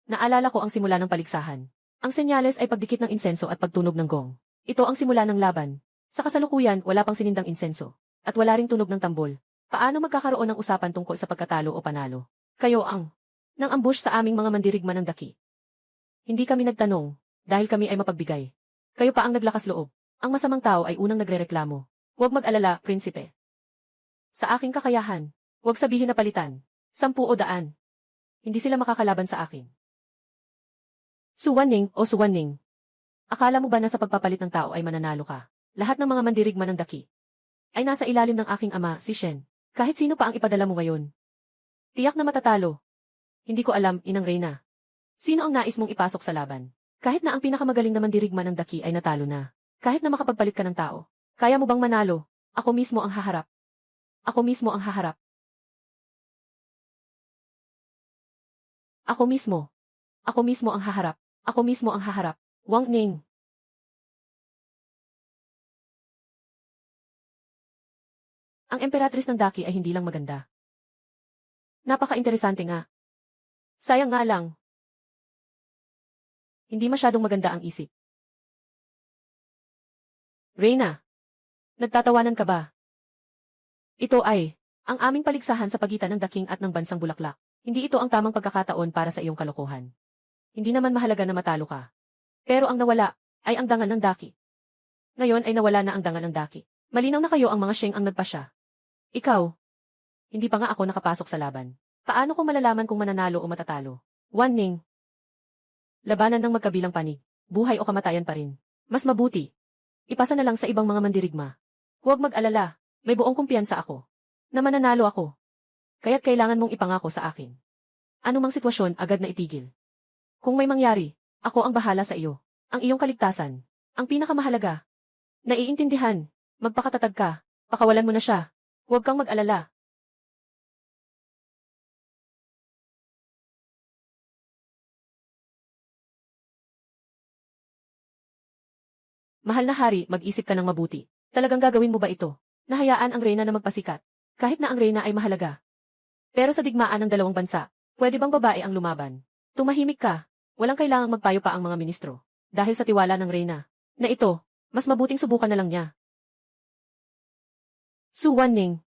Naalala ko ang simula ng paligsahan. Ang senyales ay pagdikit ng insenso at pagtunog ng gong. Ito ang simula ng laban. Sa kasalukuyan, wala pang sinindang insenso. At wala ring tunog ng tambol. Paano magkakaroon ng usapan tungkol sa pagkatalo o panalo? Kayo ang nang ambush sa aming mga mandirigma ng daki. Hindi kami nagtanong, dahil kami ay mapagbigay. Kayo pa ang naglakas loob. Ang masamang tao ay unang nagrereklamo. Huwag mag-alala, prinsipe. Sa aking kakayahan, huwag sabihin na palitan. 10 o 100. Hindi sila makakalaban sa akin. Suwaning o suwaning. Akala mo ba na sa pagpapalit ng tao ay mananalo ka? Lahat ng mga mandirigma ng daki ay nasa ilalim ng aking ama, si Shen. Kahit sino pa ang ipadala mo ngayon. Tiyak na matatalo. Hindi ko alam, Inang Reyna. Sino ang nais mong ipasok sa laban? Kahit na ang pinakamagaling na mandirigma ng daki ay natalo na. Kahit na makapagpalit ka ng tao. Kaya mo bang manalo? Ako mismo ang haharap. Ako mismo ang haharap. Ako mismo. Ako mismo ang haharap. Ako mismo ang haharap. Wang Ning. Ang emperatris ng daki ay hindi lang maganda. Napaka-interesante nga. Sayang nga lang. Hindi masyadong maganda ang isip. Reyna, nagtatawanan ka ba? Ito ay ang aming paligsahan sa pagitan ng daking at ng bansang Bulaklak. Hindi ito ang tamang pagkakataon para sa iyong kalokohan. Hindi naman mahalaga na matalo ka. Pero ang nawala ay ang dangal ng daki. Ngayon ay nawala na ang dangal ng daki. Malinaw na kayo ang mga Sheng ang nagpasya. Ikaw, hindi pa nga ako nakapasok sa laban. Paano ko malalaman kung mananalo o matatalo? Wan Ning. Labanan ng magkabilang panig. Buhay o kamatayan pa rin. Mas mabuti. Ipasa na lang sa ibang mga mandirigma. Huwag mag-alala. May buong kumpiyansa ako. Na mananalo ako. Kaya't kailangan mong ipangako sa akin. Anumang sitwasyon agad na itigil. Kung may mangyari, ako ang bahala sa iyo. Ang iyong kaligtasan. Ang pinakamahalaga. Naiintindihan. Magpakatatag ka. Pakawalan mo na siya. Huwag kang mag-alala. Mahal na hari, mag-isip ka ng mabuti. Talagang gagawin mo ba ito? Nahayaan ang reyna na magpasikat. Kahit na ang reyna ay mahalaga. Pero sa digmaan ng dalawang bansa, pwede bang babae ang lumaban? Tumahimik ka. Walang kailangang magpayo pa ang mga ministro. Dahil sa tiwala ng reyna. Na ito, mas mabuting subukan na lang niya. Su Wanning.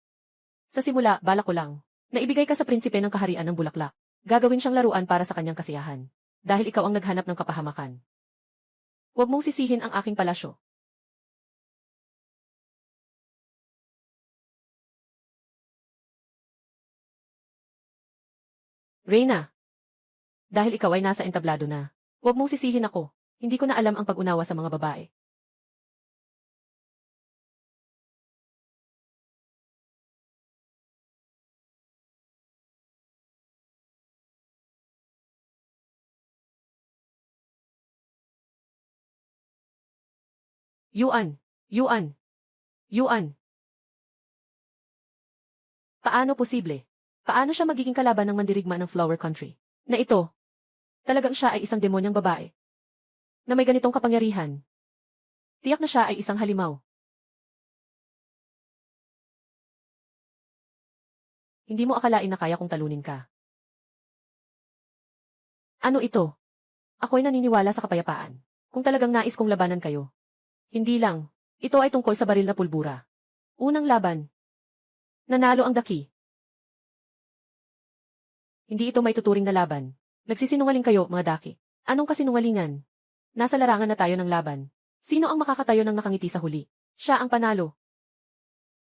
Sa simula, balak ko lang. Naibigay ka sa prinsipe ng kaharian ng Bulaklak. Gagawin siyang laruan para sa kanyang kasiyahan. Dahil ikaw ang naghanap ng kapahamakan. Huwag mong sisihin ang aking palasyo. Reyna. Dahil ikaw ay nasa entablado na. Huwag mong sisihin ako. Hindi ko na alam ang pag-unawa sa mga babae. Yuan. Yuan. Yuan. Paano posible? Paano siya magiging kalaban ng mandirigma ng Flower Country? Na ito. Talagang siya ay isang demonyang babae. Na may ganitong kapangyarihan. Tiyak na siya ay isang halimaw. Hindi mo akalain na kaya kong talunin ka. Ano ito? Ako'y naniniwala sa kapayapaan. Kung talagang nais kong labanan kayo. Hindi lang. Ito ay tungkol sa baril na pulbura. Unang laban. Nanalo ang daki. Hindi ito may tuturing na laban. Nagsisinungaling kayo, mga daki. Anong kasinungalingan? Nasa larangan na tayo ng laban. Sino ang makakatayo ng nakangiti sa huli? Siya ang panalo.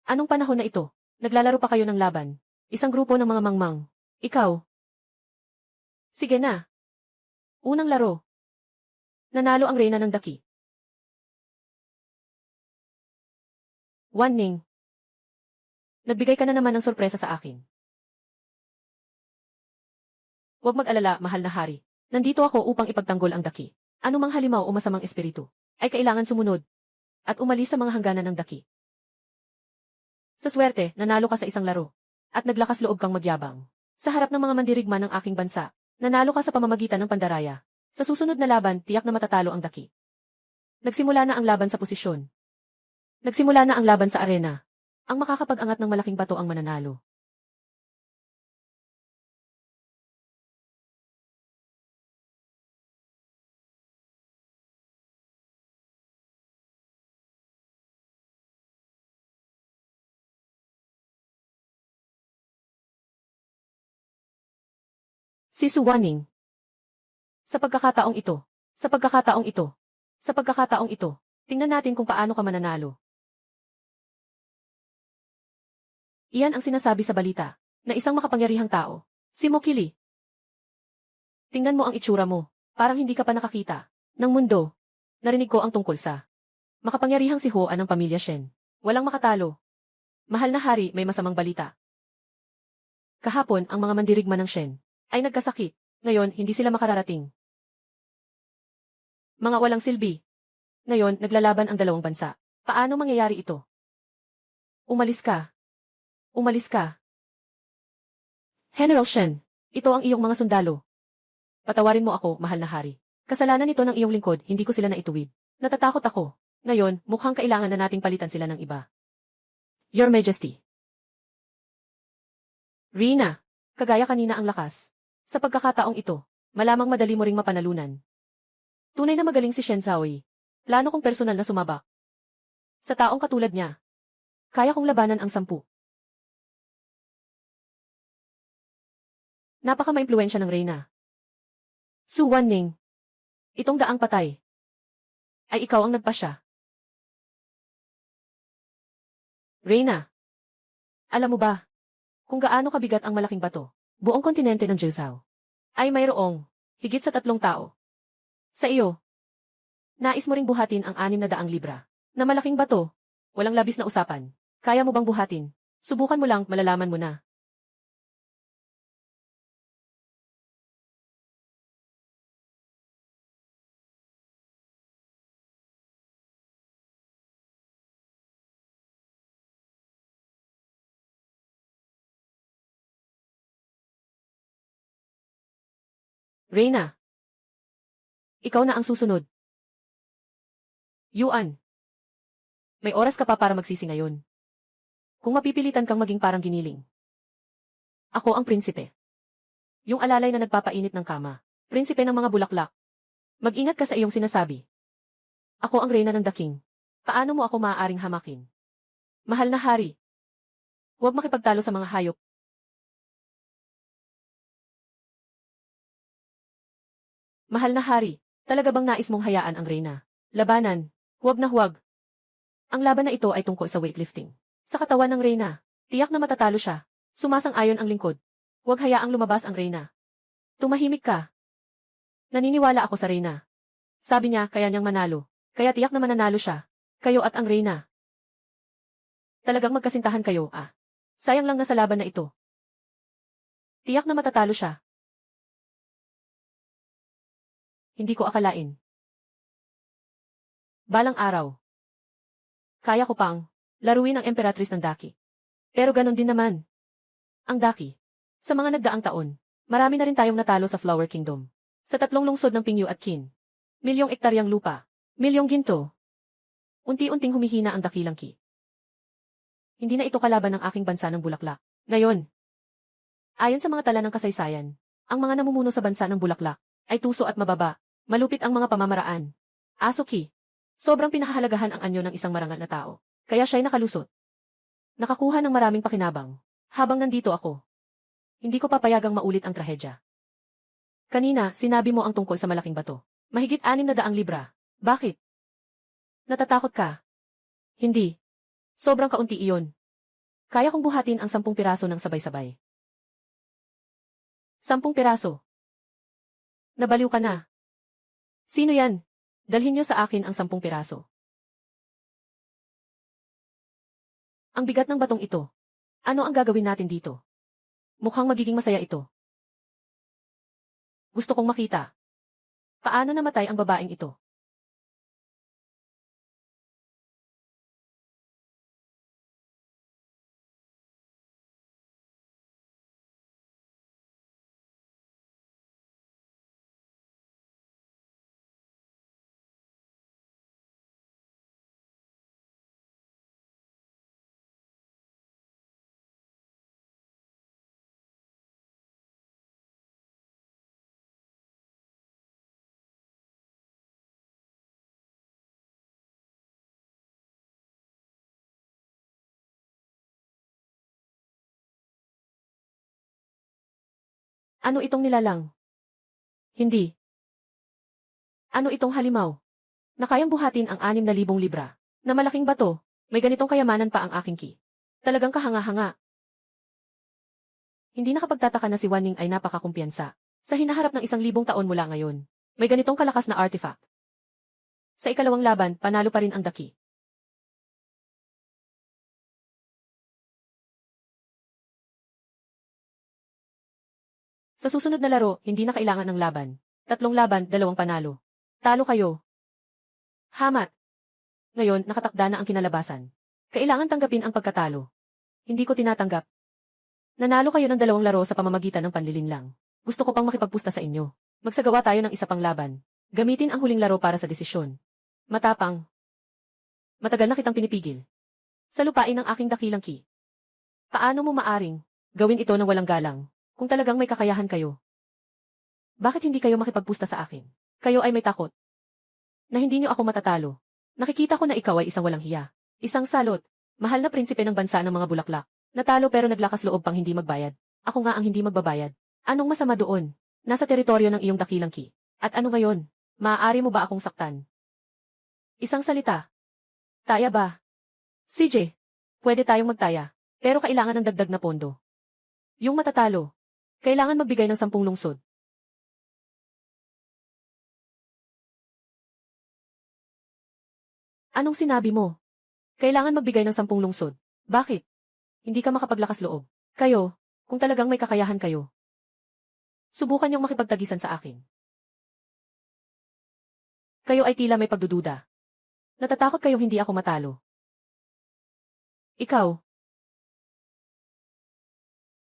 Anong panahon na ito? Naglalaro pa kayo ng laban. Isang grupo ng mga mangmang. Ikaw. Sige na. Unang laro. Nanalo ang reyna ng daki. Wan Ning. Nagbigay ka na naman ng sorpresa sa akin. Huwag mag-alala, mahal na hari. Nandito ako upang ipagtanggol ang daki. Anumang halimaw o masamang espiritu ay kailangan sumunod at umalis sa mga hangganan ng daki. Sa swerte, nanalo ka sa isang laro. At naglakas loob kang magyabang. Sa harap ng mga mandirigma ng aking bansa, nanalo ka sa pamamagitan ng pandaraya. Sa susunod na laban, tiyak na matatalo ang daki. Nagsimula na ang laban sa posisyon. Nagsimula na ang laban sa arena. Ang makakapag-angat ng malaking bato ang mananalo. Si Suwaning. Sa pagkakataong ito, sa pagkakataong ito, sa pagkakataong ito, tingnan natin kung paano ka mananalo. Iyan ang sinasabi sa balita, na isang makapangyarihang tao, si Mokili. Tingnan mo ang itsura mo, parang hindi ka pa nakakita ng mundo. Narinig ko ang tungkol sa makapangyarihang si Hoan ng pamilya Shen. Walang makatalo. Mahal na hari, may masamang balita. Kahapon, ang mga mandirigma ng Shen ay nagkasakit. Ngayon, hindi sila makararating. Mga walang silbi. Ngayon, naglalaban ang dalawang bansa. Paano mangyayari ito? Umalis ka. Umalis ka. General Shen, ito ang iyong mga sundalo. Patawarin mo ako, mahal na hari. Kasalanan nito ng iyong lingkod, hindi ko sila naituwid. Natatakot ako. Ngayon, mukhang kailangan na nating palitan sila ng iba. Your Majesty. Rina, kagaya kanina ang lakas. Sa pagkakataong ito, malamang madali mo ring mapanalunan. Tunay na magaling si Shen Zaoi. Plano kong personal na sumabak. Sa taong katulad niya, kaya kong labanan ang 10. Napaka-maimpluwensya ng Reyna. Su Wanning. Itong daang patay. Ay ikaw ang nagpasya. Reyna. Alam mo ba, kung gaano kabigat ang malaking bato, buong kontinente ng Jiuzhou, ay mayroong higit sa 3 tao. Sa iyo, nais mo ring buhatin ang 600 libra na malaking bato. Walang labis na usapan. Kaya mo bang buhatin? Subukan mo lang, malalaman mo na. Reyna, ikaw na ang susunod. Yuan, may oras ka pa para magsisi ngayon. Kung mapipilitan kang maging parang giniling. Ako ang prinsipe. Yung alalay na nagpapainit ng kama. Prinsipe ng mga bulaklak. Mag-ingat ka sa iyong sinasabi. Ako ang reyna ng daking. Paano mo ako maaaring hamakin? Mahal na hari. Huwag makipagtalo sa mga hayop. Mahal na hari, talaga bang nais mong hayaan ang reyna? Labanan, huwag na huwag. Ang laban na ito ay tungkol sa weightlifting. Sa katawan ng reyna, tiyak na matatalo siya. Sumasang-ayon ang lingkod. Huwag hayaang lumabas ang reyna. Tumahimik ka. Naniniwala ako sa reyna. Sabi niya, kaya niyang manalo. Kaya tiyak na mananalo siya. Kayo at ang reyna. Talagang magkasintahan kayo, ah. Sayang lang na sa laban na ito. Tiyak na matatalo siya. Hindi ko akalain. Balang araw. Kaya ko pang laruin ang emperatrice ng Daki. Pero ganon din naman. Ang Daki. Sa mga nagdaang taon, marami na rin tayong natalo sa Flower Kingdom. Sa 3 lungsod ng Pingyu at Qin. Milyong ektaryang lupa. Milyong ginto. Unti-unting humihina ang dakilang Qi. Hindi na ito kalaban ng aking bansa ng bulaklak. Ngayon, ayon sa mga tala ng kasaysayan, ang mga namumuno sa bansa ng bulaklak ay tuso at mababa. Malupit ang mga pamamaraan. Asoki. Sobrang pinahahalagahan ang anyo ng isang marangal na tao. Kaya siya'y nakalusot. Nakakuha ng maraming pakinabang. Habang nandito ako. Hindi ko papayagang maulit ang trahedya. Kanina, sinabi mo ang tungkol sa malaking bato. Mahigit 600 libra. Bakit? Natatakot ka? Hindi. Sobrang kaunti iyon. Kaya kong buhatin ang 10 piraso ng sabay-sabay. 10 piraso. Nabaliw ka na. Sino yan? Dalhin niyo sa akin ang 10 piraso. Ang bigat ng batong ito. Ano ang gagawin natin dito? Mukhang magiging masaya ito. Gusto kong makita. Paano namatay ang babaeng ito? Ano itong nilalang? Hindi. Ano itong halimaw? Na kayang buhatin ang 6,000 libra. Na malaking bato, may ganitong kayamanan pa ang aking ki. Talagang kahanga-hanga. Hindi nakapagtataka na si Wan Ning ay napakakumpiyansa. Sa hinaharap ng 1,000 taon mula ngayon, may ganitong kalakas na artifact. Sa ikalawang laban, panalo pa rin ang daki. Sa susunod na laro, hindi na kailangan ng laban. 3 laban, 2 panalo. Talo kayo. Hamat. Ngayon, nakatakda na ang kinalabasan. Kailangan tanggapin ang pagkatalo. Hindi ko tinatanggap. Nanalo kayo ng 2 laro sa pamamagitan ng panlilinlang. Gusto ko pang makipagpusta sa inyo. Magsagawa tayo ng isa pang laban. Gamitin ang huling laro para sa desisyon. Matapang. Matagal na kitang pinipigil. Sa lupain ng aking dakilang ki. Paano mo maaring gawin ito ng walang galang? Kung talagang may kakayahan kayo. Bakit hindi kayo makipagpusta sa akin? Kayo ay may takot. Na hindi niyo ako matatalo. Nakikita ko na ikaw ay isang walang hiya. Isang salot. Mahal na prinsipe ng bansa ng mga bulaklak. Natalo pero naglakas loob pang hindi magbayad. Ako nga ang hindi magbabayad. Anong masama doon? Nasa teritoryo ng iyong dakilang ki. At ano ngayon? Maaari mo ba akong saktan? Isang salita. Taya ba? CJ, pwede tayong magtaya. Pero kailangan ng dagdag na pondo. Yung matatalo. Kailangan magbigay ng 10 lungsod. Anong sinabi mo? Kailangan magbigay ng 10 lungsod. Bakit? Hindi ka makapaglakas loob. Kayo, kung talagang may kakayahan kayo. Subukan niyong makipagtagisan sa akin. Kayo ay tila may pagdududa. Natatakot kayong hindi ako matalo. Ikaw.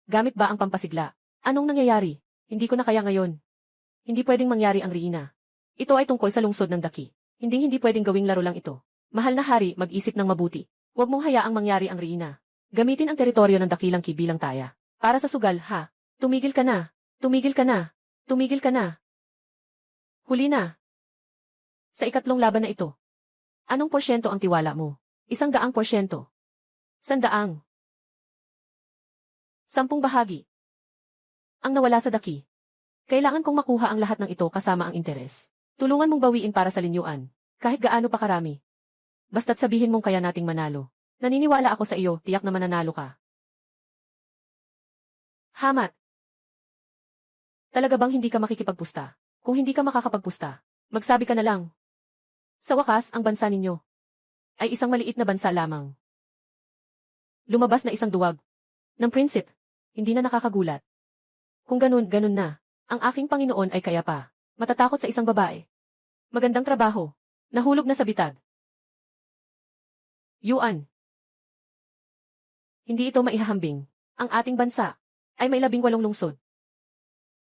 Gamit ba ang pampasigla? Anong nangyayari? Hindi ko na kaya ngayon. Hindi pwedeng mangyari ang Riina. Ito ay tungkol sa lungsod ng daki. Hindi pwedeng gawing laro lang ito. Mahal na hari, mag-isip ng mabuti. Huwag mong hayaang mangyari ang Riina. Gamitin ang teritoryo ng dakilang ki bilang taya. Para sa sugal, ha? Tumigil ka na. Tumigil ka na. Tumigil ka na. Huli na. Sa ikatlong laban na ito. Anong porsyento ang tiwala mo? 100%. 100. 10 bahagi. Ang nawala sa daki. Kailangan kong makuha ang lahat ng ito kasama ang interes. Tulungan mong bawiin para sa linyuan. Kahit gaano pa karami. Basta't sabihin mong kaya nating manalo. Naniniwala ako sa iyo, tiyak na mananalo ka. Hamat. Talaga bang hindi ka makikipagpusta? Kung hindi ka makakapagpusta, magsabi ka na lang. Sa wakas, ang bansa ninyo ay isang maliit na bansa lamang. Lumabas na isang duwag ng prinsip. Hindi na nakakagulat. Kung ganun na. Ang aking Panginoon ay kaya pa. Matatakot sa isang babae. Magandang trabaho. Nahulog na sa bitag. Yuan. Hindi ito maihahambing. Ang ating bansa ay may 18 lungsod.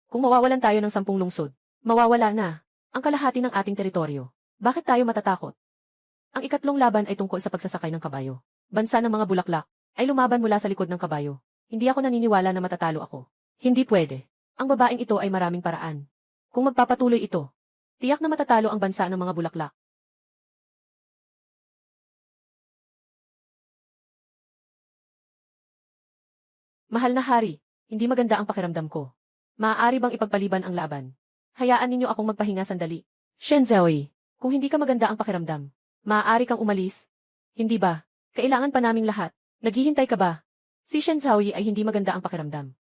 Kung mawawalan tayo ng 10 lungsod, mawawala na ang kalahati ng ating teritoryo. Bakit tayo matatakot? Ang ikatlong laban ay tungkol sa pagsasakay ng kabayo. Bansa ng mga bulaklak ay lumaban mula sa likod ng kabayo. Hindi ako naniniwala na matatalo ako. Hindi pwede. Ang babaeng ito ay maraming paraan. Kung magpapatuloy ito, tiyak na matatalo ang bansa ng mga bulaklak. Mahal na hari, hindi maganda ang pakiramdam ko. Maaari bang ipagpaliban ang laban? Hayaan ninyo akong magpahinga sandali. Shenzhou, kung hindi ka maganda ang pakiramdam, maaari kang umalis. Hindi ba? Kailangan pa naming lahat. Naghihintay ka ba? Si Shenzhou ay hindi maganda ang pakiramdam.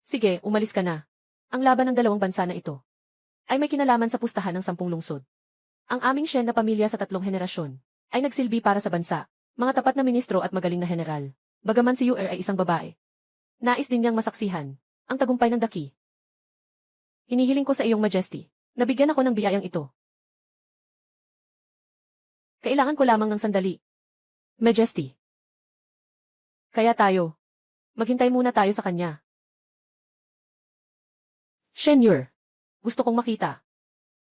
Sige, umalis ka na. Ang laban ng dalawang bansa na ito ay may kinalaman sa pustahan ng 10 lungsod. Ang aming Shen na pamilya sa 3 henerasyon ay nagsilbi para sa bansa, mga tapat na ministro at magaling na general. Bagaman si Yuer ay isang babae. Nais din niyang masaksihan ang tagumpay ng daki. Hinihiling ko sa iyong majesty, nabigyan ako ng biyayang ito. Kailangan ko lamang ng sandali. Majesty. Kaya tayo. Maghintay muna tayo sa kanya. Shen Yuer. Gusto kong makita.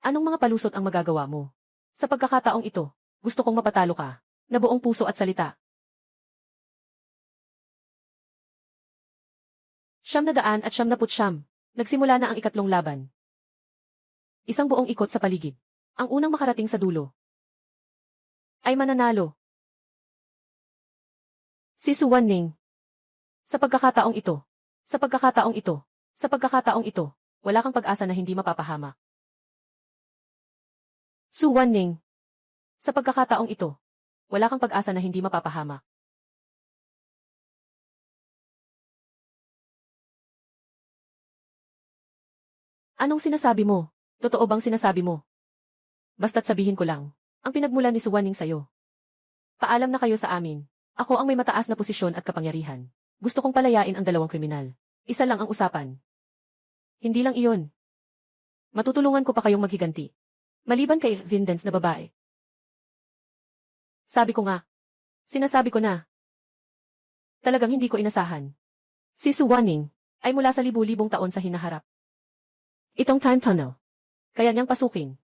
Anong mga palusot ang magagawa mo? Sa pagkakataong ito, gusto kong mapatalo ka, na buong puso at salita. 999. Nagsimula na ang ikatlong laban. Isang buong ikot sa paligid. Ang unang makarating sa dulo ay mananalo. Si Su Wanning. Sa pagkakataong ito, Sa pagkakataong ito, wala kang pag-asa na hindi mapapahamak. Su Wanning. Sa pagkakataong ito, wala kang pag-asa na hindi mapapahamak. Anong sinasabi mo? Totoo bang sinasabi mo? Basta't sabihin ko lang, ang pinagmulan ni Su Wanning sa'yo. Paalam na kayo sa amin. Ako ang may mataas na posisyon at kapangyarihan. Gusto kong palayain ang dalawang kriminal. Isa lang ang usapan. Hindi lang iyon. Matutulungan ko pa kayong maghiganti. Maliban kay Vindenz na babae. Sabi ko nga. Sinasabi ko na. Talagang hindi ko inasahan. Si Su Wanning ay mula sa libu-libong taon sa hinaharap. Itong time tunnel. Kaya niyang pasukin.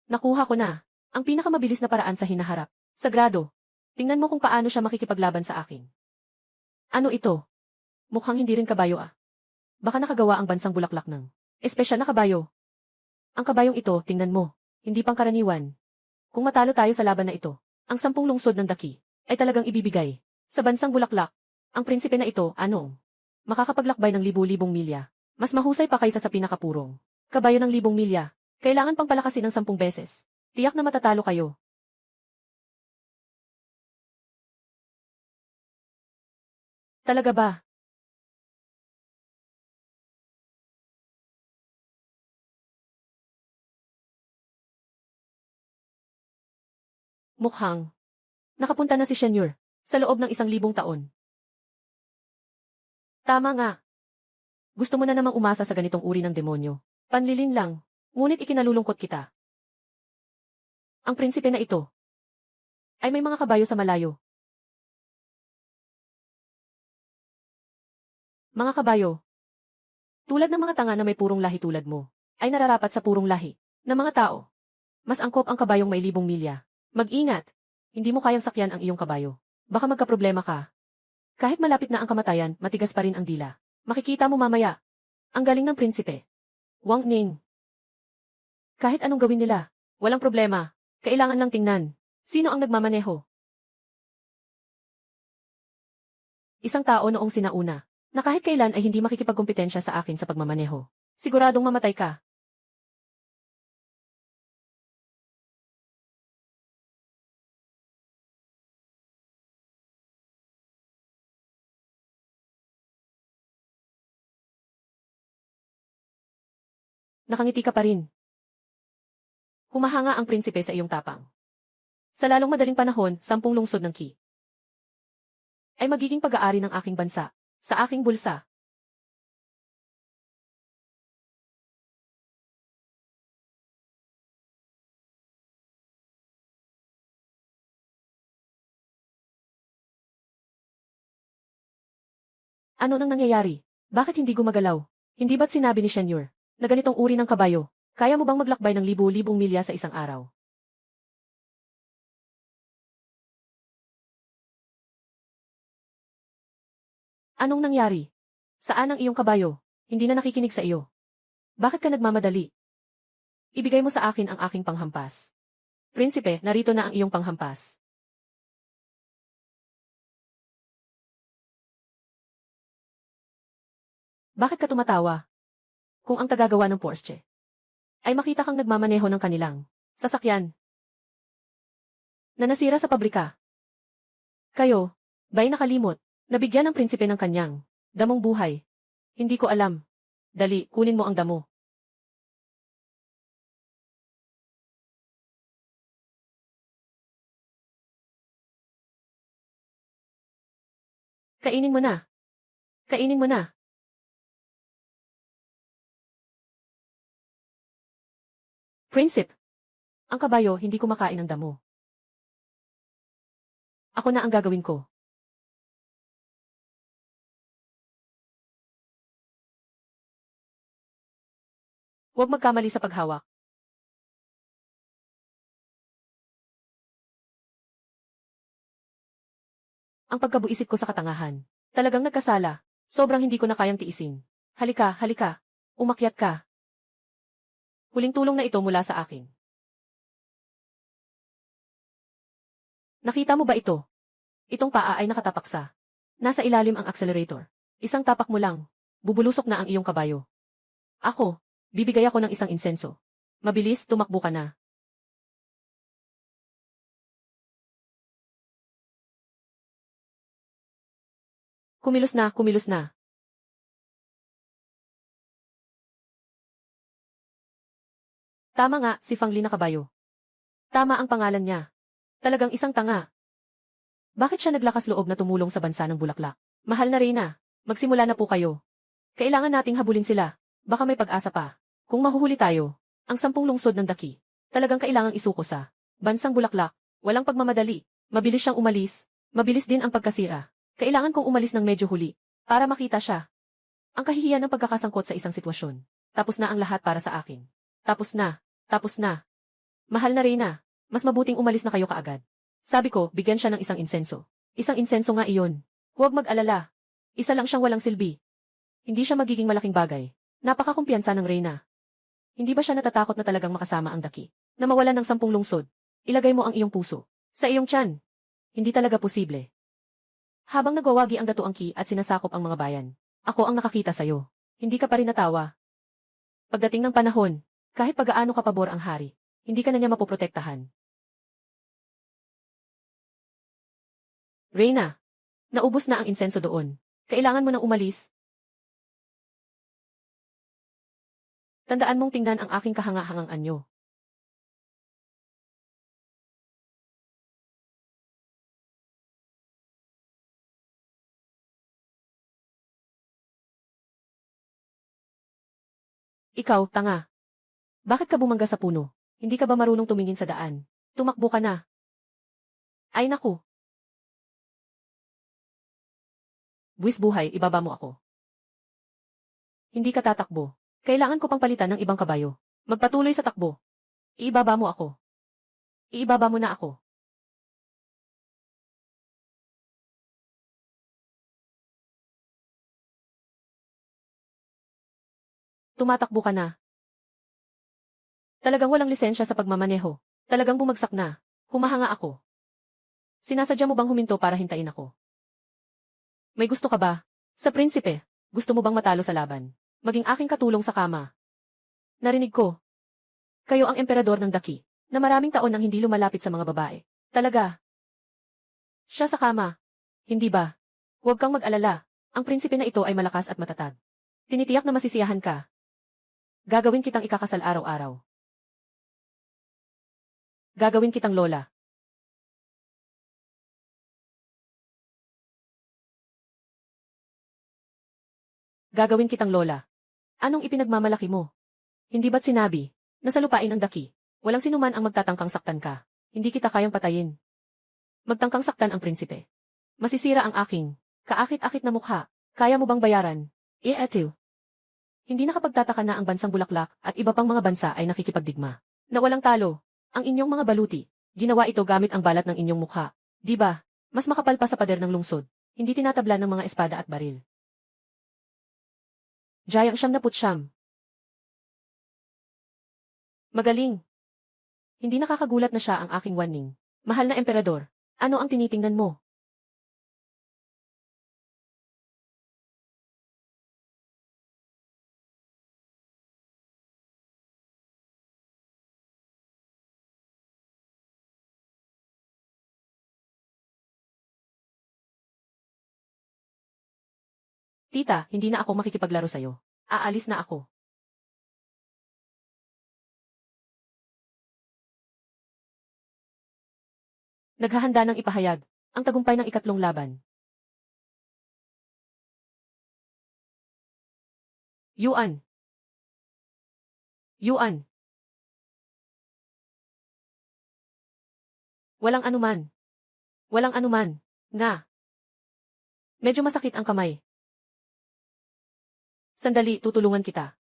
Nakuha ko na ang pinakamabilis na paraan sa hinaharap. Sagrado. Tingnan mo kung paano siya makikipaglaban sa akin. Ano ito? Mukhang hindi rin kabayo ah. Baka nakagawa ang bansang bulaklak ng espesyal na kabayo. Ang kabayong ito, tingnan mo, hindi pangkaraniwan. Kung matalo tayo sa laban na ito, ang 10 lungsod ng Daki ay talagang ibibigay sa bansang bulaklak. Ang prinsipe na ito, anong? Makakapaglakbay ng libu-libong milya. Mas mahusay pa kaysa sa pinakapurong kabayo ng 1,000 milya. Kailangan pang palakasin ng 10 beses. Tiyak na matatalo kayo. Talaga ba? Mukhang nakapunta na si Shenyur sa loob ng 1,000 taon. Tama nga. Gusto mo na namang umasa sa ganitong uri ng demonyo. Panlilin lang, ngunit ikinalulungkot kita. Ang prinsipe na ito ay may mga kabayo sa malayo. Mga kabayo, tulad ng mga tanga na may purong lahi tulad mo, ay nararapat sa purong lahi ng mga tao. Mas angkop ang kabayong may 1,000 milya. Mag-ingat, hindi mo kayang sakyan ang iyong kabayo. Baka magkaproblema ka. Kahit malapit na ang kamatayan, matigas pa rin ang dila. Makikita mo mamaya. Ang galing ng prinsipe. Wang Ning. Kahit anong gawin nila, walang problema. Kailangan lang tingnan. Sino ang nagmamaneho? Isang tao noong sinauna, na kahit kailan ay hindi makikipagkompetensya sa akin sa pagmamaneho. Siguradong mamatay ka. Nakangiti ka pa rin. Humahanga ang prinsipe sa iyong tapang. Sa lalong madaling panahon, 10 lungsod ng Qi ay magiging pag-aari ng aking bansa, sa aking bulsa. Ano nang nangyayari? Bakit hindi gumagalaw? Hindi ba't sinabi ni Shenyur na ganitong uri ng kabayo? Kaya mo bang maglakbay ng libu-libong milya sa isang araw? Anong nangyari? Saan ang iyong kabayo? Hindi na nakikinig sa iyo. Bakit ka nagmamadali? Ibigay mo sa akin ang aking panghampas. Prinsipe, narito na ang iyong panghampas. Bakit ka tumatawa? Kung ang tagagawa ng Porsche ay makita kang nagmamaneho ng kanilang sasakyan na nasira sa pabrika. Kayo, ba'y nakalimot? Nabigyan ng prinsipe ng kanyang damong buhay. Hindi ko alam. Dali, kunin mo ang damo. Kainin mo na. Kainin mo na. Prinsip. Ang kabayo hindi kumakain ng damo. Ako na ang gagawin ko. Huwag magkamali sa paghawak. Ang pagkabuisit ko sa katangahan. Talagang nagkasala. Sobrang hindi ko na kayang tiisin. Halika, halika. Umakyat ka. Huling tulong na ito mula sa akin. Nakita mo ba ito? Itong paa ay nakatapak sa. Nasa ilalim ang accelerator. Isang tapak mo lang. Bubulusok na ang iyong kabayo. Ako, bibigay ako ng isang insenso. Mabilis, tumakbo ka na. Kumilos na, kumilos na. Tama nga, si Fang Li na kabayo. Tama ang pangalan niya. Talagang isang tanga. Bakit siya naglakas loob na tumulong sa bansa ng Bulaklak? Mahal na Reyna, magsimula na po kayo. Kailangan nating habulin sila. Baka may pag-asa pa. Kung mahuhuli tayo, ang 10 lungsod ng Daki, talagang kailangang isuko sa bansang Bulaklak. Walang pagmamadali. Mabilis siyang umalis. Mabilis din ang pagkasira. Kailangan kong umalis ng medyo huli para makita siya. Ang kahihiyan ng pagkakasangkot sa isang sitwasyon. Tapos na ang lahat para sa akin. Tapos na. Tapos na. Mahal na Reyna, mas mabuting umalis na kayo kaagad. Sabi ko, bigyan siya ng isang insenso. Isang insenso nga iyon. Huwag mag-alala. Isa lang siyang walang silbi. Hindi siya magiging malaking bagay. Napakakumpiyansa ng Reyna. Hindi ba siya natatakot na talagang makasama ang Daki? Na mawalan ng 10 lungsod? Ilagay mo ang iyong puso sa iyong tiyan. Hindi talaga posible. Habang nagwawagi ang Dato Angki at sinasakop ang mga bayan, ako ang nakakita sa'yo. Hindi ka pa rin natawa. Pagdating ng panahon, kahit pag-aano ka pabor ang hari, hindi ka na niya mapoprotektahan. Reyna, naubos na ang insenso doon. Kailangan mo nang umalis. Tandaan mong tingnan ang aking kahanga-hangang anyo. Ikaw, tanga. Bakit ka bumangga sa puno? Hindi ka ba marunong tumingin sa daan? Tumakbo ka na. Ay naku. Buwis buhay, ibaba mo ako. Hindi ka tatakbo. Kailangan ko pang palitan ng ibang kabayo. Magpatuloy sa takbo. Iibaba mo ako. Iibaba mo na ako. Tumatakbo ka na. Talagang walang lisensya sa pagmamaneho. Talagang bumagsak na. Humahanga ako. Sinasadya mo bang huminto para hintayin ako? May gusto ka ba? Sa prinsipe, gusto mo bang matalo sa laban? Maging aking katulong sa kama. Narinig ko. Kayo ang emperador ng Daki, na maraming taon nang hindi lumalapit sa mga babae. Talaga. Siya sa kama. Hindi ba? Huwag kang mag-alala. Ang prinsipe na ito ay malakas at matatag. Tinitiyak na masisiyahan ka. Gagawin kitang ikakasal araw-araw. Gagawin kitang lola. Gagawin kitang lola. Anong ipinagmamalaki mo? Hindi ba't sinabi, na sa lupain ang Daki, walang sinuman ang magtatangkang saktan ka. Hindi kita kayang patayin. Magtangkang saktan ang prinsipe. Masisira ang aking, kaakit-akit na mukha. Kaya mo bang bayaran? Eto. Hindi nakapagtataka na ang bansang Bulaklak at iba pang mga bansa ay nakikipagdigma. Na walang talo. Ang inyong mga baluti, ginawa ito gamit ang balat ng inyong mukha. Di ba? Mas makapal pa sa pader ng lungsod. Hindi tinatabla ng mga espada at baril. Jayang 79. Magaling. Hindi nakakagulat na siya ang aking waning. Mahal na emperador, ano ang tinitingnan mo? Tita, hindi na ako makikipaglaro sa'yo. Aalis na ako. Naghahanda ng ipahayag ang tagumpay ng ikatlong laban. Yuan. Yuan. Walang anuman. Walang anuman. Nga. Medyo masakit ang kamay. Sandali, tutulungan kita.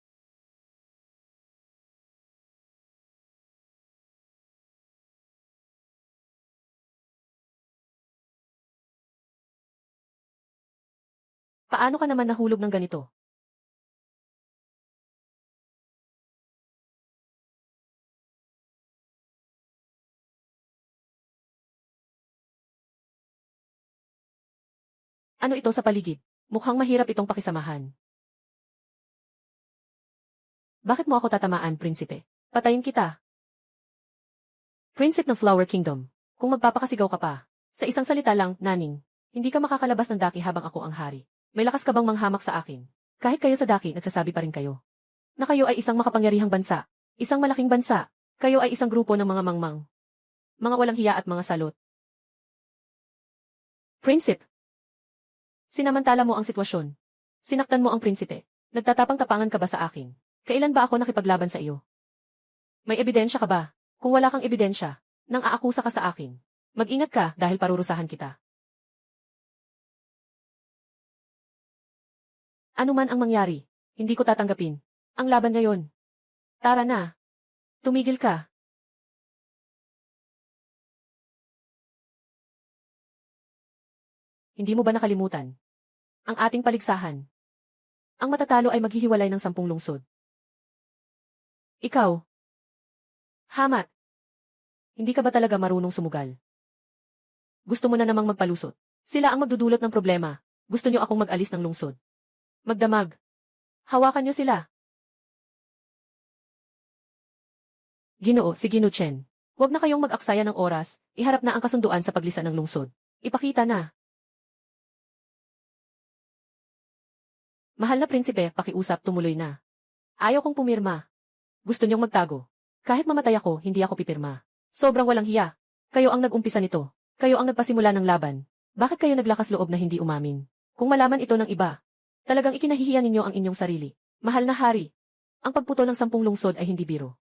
Paano ka naman nahulog ng ganito? Ano ito sa paligid? Mukhang mahirap itong pakisamahan. Bakit mo ako tatamaan, prinsipe? Patayin kita. Prinsipe ng Flower Kingdom. Kung magpapakasigaw ka pa. Sa isang salita lang, naning. Hindi ka makakalabas ng daki habang ako ang hari. May lakas ka bang manghamak sa akin? Kahit kayo sa daki, nagsasabi pa rin kayo. Na kayo ay isang makapangyarihang bansa. Isang malaking bansa. Kayo ay isang grupo ng mga mangmang. Mga walang hiya at mga salot. Prinsipe. Sinamantala mo ang sitwasyon. Sinaktan mo ang prinsipe. Nagtatapang-tapangan ka ba sa akin? Kailan ba ako nakipaglaban sa iyo? May ebidensya ka ba? Kung wala kang ebidensya, nang aakusa ka sa akin, mag-ingat ka dahil parurusahan kita. Ano man ang mangyari, hindi ko tatanggapin. Ang laban ngayon. Tara na. Tumigil ka. Hindi mo ba nakalimutan ang ating paligsahan? Ang matatalo ay maghihiwalay ng 10 lungsod. Ikaw. Hamat. Hindi ka ba talaga marunong sumugal? Gusto mo na namang magpalusot. Sila ang magdudulot ng problema. Gusto nyo akong mag-alis ng lungsod. Magdamag. Hawakan nyo sila. Ginoo, si Ginoo Chen. Huwag na kayong mag-aksaya ng oras, iharap na ang kasunduan sa paglisan ng lungsod. Ipakita na. Mahal na prinsipe, pakiusap, tumuloy na. Ayaw kong pumirma. Gusto niyong magtago. Kahit mamatay ako, hindi ako pipirma. Sobrang walang hiya. Kayo ang nag-umpisa nito. Kayo ang nagpasimula ng laban. Bakit kayo naglakas loob na hindi umamin? Kung malaman ito ng iba, talagang ikinahihiya ninyo ang inyong sarili. Mahal na hari, ang pagputol ng 10 lungsod ay hindi biro.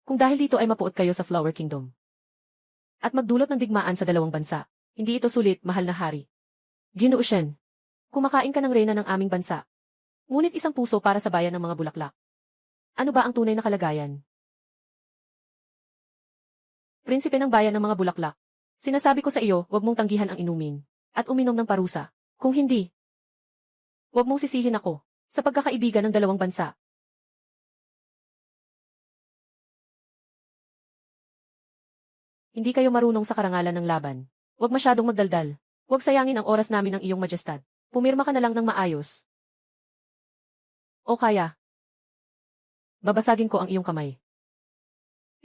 Kung dahil dito ay mapuot kayo sa Flower Kingdom at magdulot ng digmaan sa dalawang bansa, hindi ito sulit, mahal na hari. Ginoo Shen, kumakain ka ng reyna ng aming bansa. Ngunit isang puso para sa bayan ng mga bulaklak. Ano ba ang tunay na kalagayan? Prinsipe ng bayan ng mga bulaklak. Sinasabi ko sa iyo, huwag mong tanggihan ang inumin at uminom ng parusa. Kung hindi, huwag mong sisihin ako sa pagkakaibigan ng dalawang bansa. Hindi kayo marunong sa karangalan ng laban. Huwag masyadong magdaldal. Huwag sayangin ang oras namin ng iyong majestad. Pumirma ka na lang ng maayos. O kaya, babasagin ko ang iyong kamay.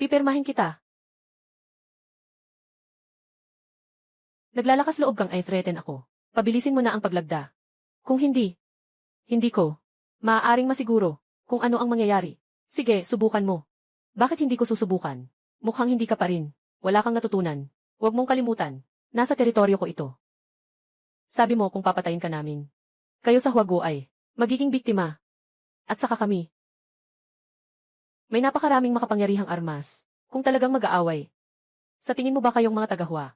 Pipirmahin kita. Naglalakas loob kang ay threaten ako. Pabilisin mo na ang paglagda. Kung hindi, hindi ko. Maaaring masiguro kung ano ang mangyayari. Sige, subukan mo. Bakit hindi ko susubukan? Mukhang hindi ka pa rin. Wala kang natutunan. Huwag mong kalimutan. Nasa teritoryo ko ito. Sabi mo kung papatayin ka namin. Kayo sa Huago ay magiging biktima. At saka kami. May napakaraming makapangyarihang armas. Kung talagang mag-aaway. Sa tingin mo ba kayong mga taga-Hua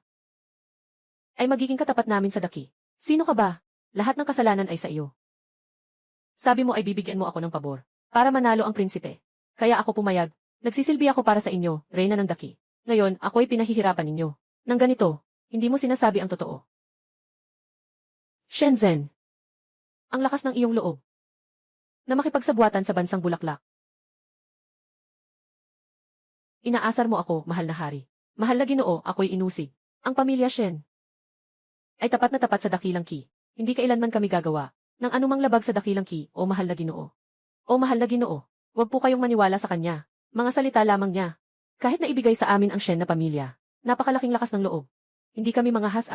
ay magiging katapat namin sa daki? Sino ka ba? Lahat ng kasalanan ay sa iyo. Sabi mo ay bibigyan mo ako ng pabor para manalo ang prinsipe. Kaya ako pumayag. Nagsisilbi ako para sa inyo, reyna ng daki. Ngayon, ako'y pinahihirapan ninyo. Nang ganito, hindi mo sinasabi ang totoo. Shenzhen. Ang lakas ng iyong loob na makipagsabuatan sa bansang bulaklak. Inaasar mo ako, mahal na hari. Mahal na Ginoo, ako'y inusig. Ang pamilya Shen ay tapat na tapat sa dakilang ki. Hindi kailanman kami gagawa ng anumang labag sa dakilang ki, o mahal na Ginoo. O mahal na Ginoo, huwag po kayong maniwala sa kanya. Mga salita lamang niya. Kahit na ibigay sa amin ang Shen na pamilya, napakalaking lakas ng loob. Hindi kami mga has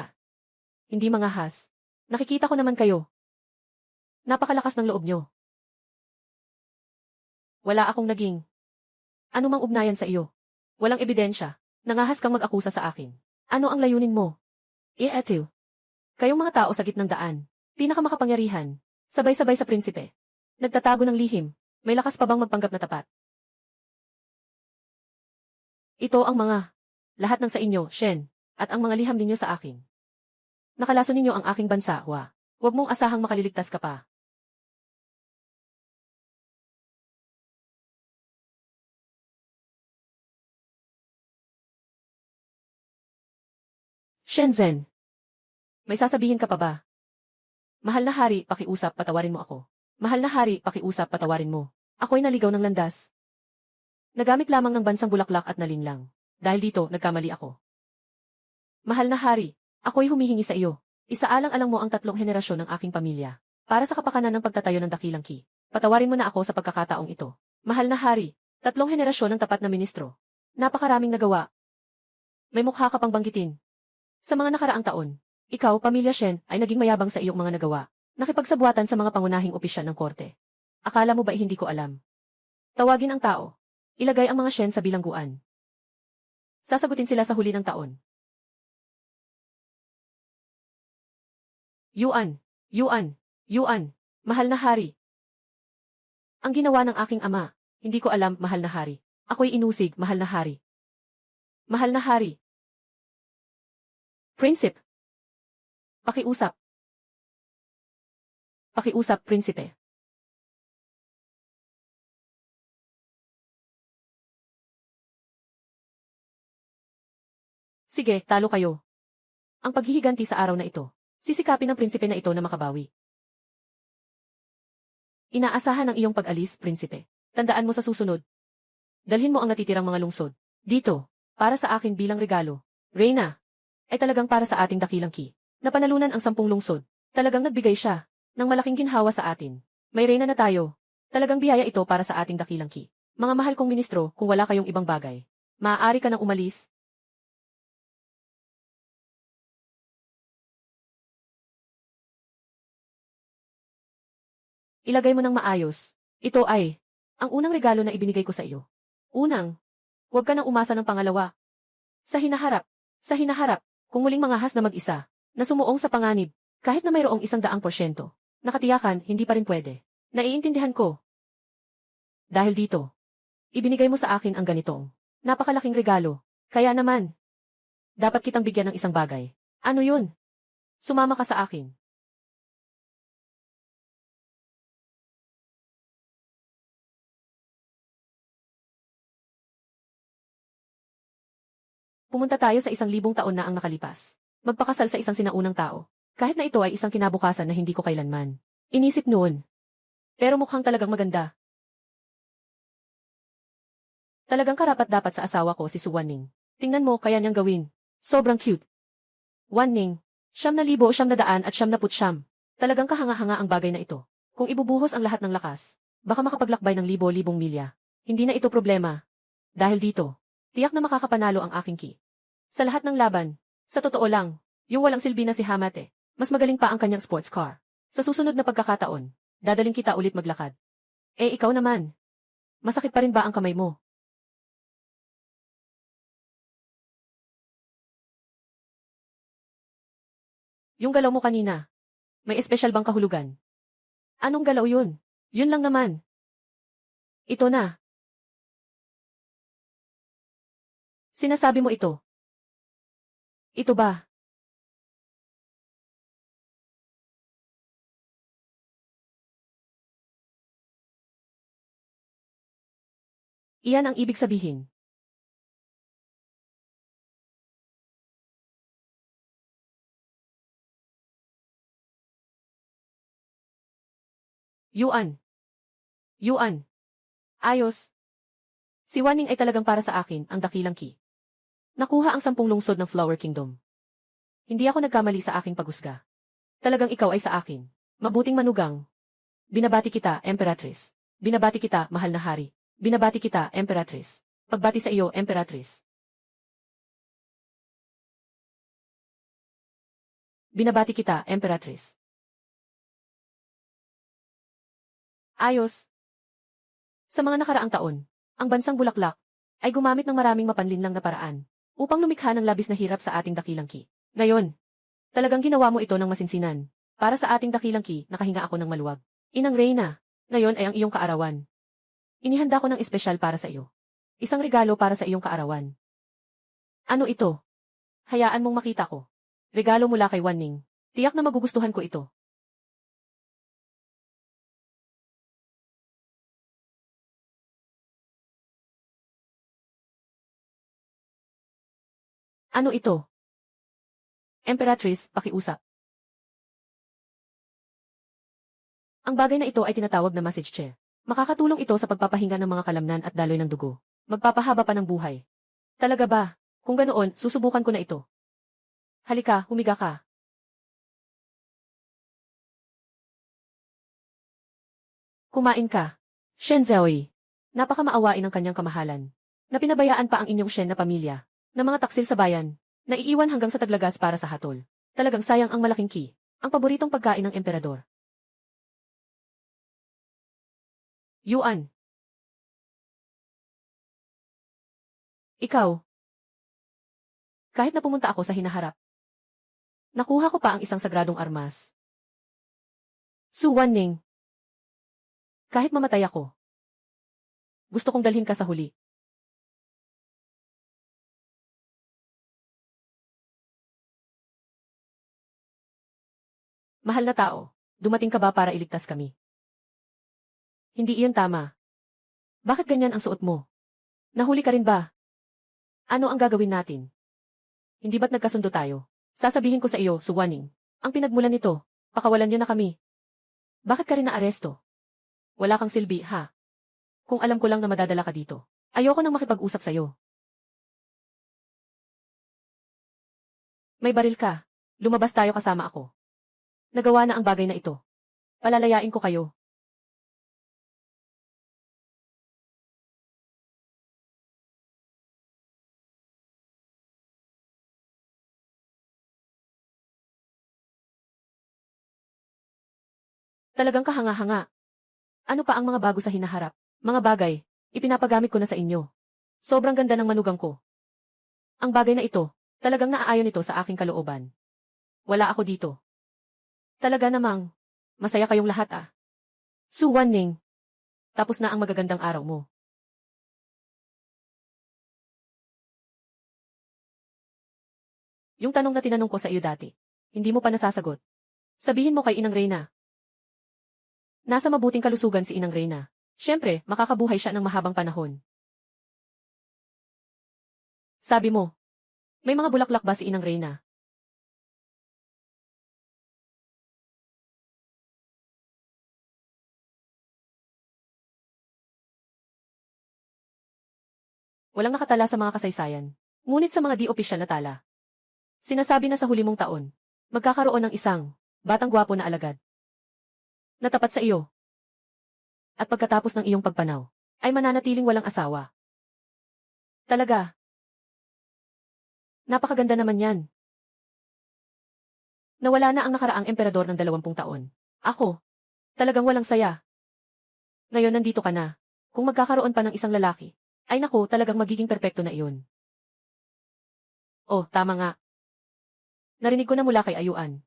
Hindi mga has. Nakikita ko naman kayo. Napakalakas ng loob nyo. Wala akong naging anumang ugnayan sa iyo. Walang ebidensya. Nangahas kang mag-akusa sa akin. Ano ang layunin mo? Eto. Kayong mga tao sa gitnang daan. Pinakamakapangyarihan. Sabay-sabay sa prinsipe. Nagtatago ng lihim. May lakas pa bang magpanggap na tapat? Ito ang mga lahat ng sa inyo, Shen, at ang mga liham ninyo sa akin. Nakalaso ninyo ang aking bansa, Hua. Huwag mong asahang makaliligtas ka pa. Shenzhen. May sasabihin ka pa ba? Mahal na hari, pakiusap, patawarin mo ako. Mahal na hari, pakiusap, patawarin mo. Ako'y naligaw ng landas. Nagamit lamang ng bansang bulaklak at nalinlang. Dahil dito, nagkamali ako. Mahal na hari, ako'y humihingi sa iyo. Isaalang-alang mo ang 3 henerasyon ng aking pamilya. Para sa kapakanan ng pagtatayo ng dakilang ki, patawarin mo na ako sa pagkakataong ito. Mahal na hari, 3 henerasyon ng tapat na ministro. Napakaraming nagawa. May mukha ka pang banggitin. Sa mga nakaraang taon, ikaw, Pamilya Shen, ay naging mayabang sa iyong mga nagawa. Nakipagsabwatan sa mga pangunahing opisyal ng korte. Akala mo ba hindi ko alam? Tawagin ang tao. Ilagay ang mga Shen sa bilangguan. Sasagutin sila sa huli ng taon. Yuan, Yuan, Yuan, mahal na hari. Ang ginawa ng aking ama, hindi ko alam, mahal na hari. Ako'y inusig, mahal na hari. Mahal na hari. Prinsip. Pakiusap. Pakiusap, prinsipe. Sige, talo kayo. Ang paghihiganti sa araw na ito. Sisikapin ng prinsipe na ito na makabawi. Inaasahan ang iyong pag-alis, prinsipe. Tandaan mo sa susunod. Dalhin mo ang natitirang mga lungsod. Dito, para sa akin bilang regalo. Reyna, ay talagang para sa ating dakilang ki. Napanalunan ang 10 lungsod. Talagang nagbigay siya ng malaking ginhawa sa atin. May reyna na tayo. Talagang biyaya ito para sa ating dakilang ki. Mga mahal kong ministro, kung wala kayong ibang bagay, maaari ka nang umalis. Ilagay mo ng maayos. Ito ay ang unang regalo na ibinigay ko sa iyo. Unang, huwag ka nang umasa ng pangalawa. Sa hinaharap, kung muling mangahas na mag-isa, na sumuong sa panganib, kahit na mayroong 100%, nakatiyakan, hindi pa rin pwede. Naiintindihan ko. Dahil dito, ibinigay mo sa akin ang ganitong napakalaking regalo. Kaya naman, dapat kitang bigyan ng isang bagay. Ano yun? Sumama ka sa akin. Pumunta tayo sa 1,000 taon na ang nakalipas. Magpakasal sa isang sinaunang tao. Kahit na ito ay isang kinabukasan na hindi ko kailanman inisip noon. Pero mukhang talagang maganda. Talagang karapat-dapat sa asawa ko si Su Wanning. Tingnan mo, kaya niyang gawin. Sobrang cute. Wanning, 9,900 at 999. Talagang kahanga-hanga ang bagay na ito. Kung ibubuhos ang lahat ng lakas, baka makapaglakbay ng libo-libong milya. Hindi na ito problema. Dahil dito, tiyak na makakapanalo ang aking ki. Sa lahat ng laban, sa totoo lang, yung walang silbi na si Hamate, mas magaling pa ang kanyang sports car. Sa susunod na pagkakataon, dadaling kita ulit maglakad. Eh ikaw naman, masakit pa rin ba ang kamay mo? Yung galaw mo kanina, may espesyal bang kahulugan? Anong galaw yun? Yun lang naman. Ito na. Sinasabi mo ito. Ito ba? Iyan ang ibig sabihin. Yuan. Yuan. Ayos. Si Wanning ay talagang para sa akin ang dakilang ki. Nakuha ang 10 lungsod ng Flower Kingdom. Hindi ako nagkamali sa aking paghusga. Talagang ikaw ay sa akin. Mabuting manugang. Binabati kita, Emperatrice. Binabati kita, mahal na hari. Binabati kita, Emperatrice. Pagbati sa iyo, Emperatrice. Binabati kita, Emperatrice. Ayos. Sa mga nakaraang taon, ang bansang Bulaklak ay gumamit ng maraming mapanlinlang na paraan upang lumikha ng labis na hirap sa ating dakilang ki. Ngayon, talagang ginawa mo ito ng masinsinan. Para sa ating dakilang ki, nakahinga ako ng maluwag. Inang Reyna, ngayon ay ang iyong kaarawan. Inihanda ko ng espesyal para sa iyo. Isang regalo para sa iyong kaarawan. Ano ito? Hayaan mong makita ko. Regalo mula kay Wanning. Tiyak na magugustuhan ko ito. Ano ito? Emperatrice, pakiusap. Ang bagay na ito ay tinatawag na message chair. Makakatulong ito sa pagpapahinga ng mga kalamnan at daloy ng dugo. Magpapahaba pa ng buhay. Talaga ba? Kung ganoon, susubukan ko na ito. Halika, humiga ka. Kumain ka. Shen Zhaoyi. Napakamaawain ang kanyang kamahalan. Na pinabayaan pa ang inyong Shen na pamilya. Na mga taksil sa bayan. Naiiwan hanggang sa taglagas para sa hatol. Talagang sayang ang malaking ki. Ang paboritong pagkain ng emperador. Yuan. Ikaw. Kahit na pumunta ako sa hinaharap. Nakuha ko pa ang isang sagradong armas. Su Wanning. Kahit mamatay ako. Gusto kong dalhin ka sa huli. Mahal na tao, dumating ka ba para iligtas kami? Hindi iyon tama. Bakit ganyan ang suot mo? Nahuli ka rin ba? Ano ang gagawin natin? Hindi ba't nagkasundo tayo? Sasabihin ko sa iyo, Su Wanning. Ang pinagmulan nito, pakawalan niyo na kami. Bakit ka rin naaresto? Wala kang silbi, ha? Kung alam ko lang na madadala ka dito. Ayoko nang makipag-usap sa'yo. May baril ka. Lumabas tayo kasama ako. Nagawa na ang bagay na ito. Palalayain ko kayo. Talagang kahanga-hanga. Ano pa ang mga bago sa hinaharap? Mga bagay, ipinapagamit ko na sa inyo. Sobrang ganda ng manugang ko. Ang bagay na ito, talagang naaayon ito sa aking kalooban. Wala ako dito. Talaga namang, masaya kayong lahat ah. Su Wanning. Tapos na ang magagandang araw mo. Yung tanong na tinanong ko sa iyo dati, hindi mo pa nasasagot. Sabihin mo kay Inang Reyna. Nasa mabuting kalusugan si Inang Reyna. Siyempre, makakabuhay siya ng mahabang panahon. Sabi mo, may mga bulaklak ba si Inang Reyna? Walang nakatala sa mga kasaysayan. Ngunit sa mga di-opisyal na tala. Sinasabi na sa huli mong taon, magkakaroon ng isang batang gwapo na alagad. Natapat sa iyo. At pagkatapos ng iyong pagpanaw, ay mananatiling walang asawa. Talaga. Napakaganda naman yan. Nawala na ang nakaraang emperador ng 20 taon. Ako. Talagang walang saya. Ngayon nandito ka na. Kung magkakaroon pa ng isang lalaki, ay naku, talagang magiging perpekto na iyon. Oh, tama nga. Narinig ko na mula kay Ayuan.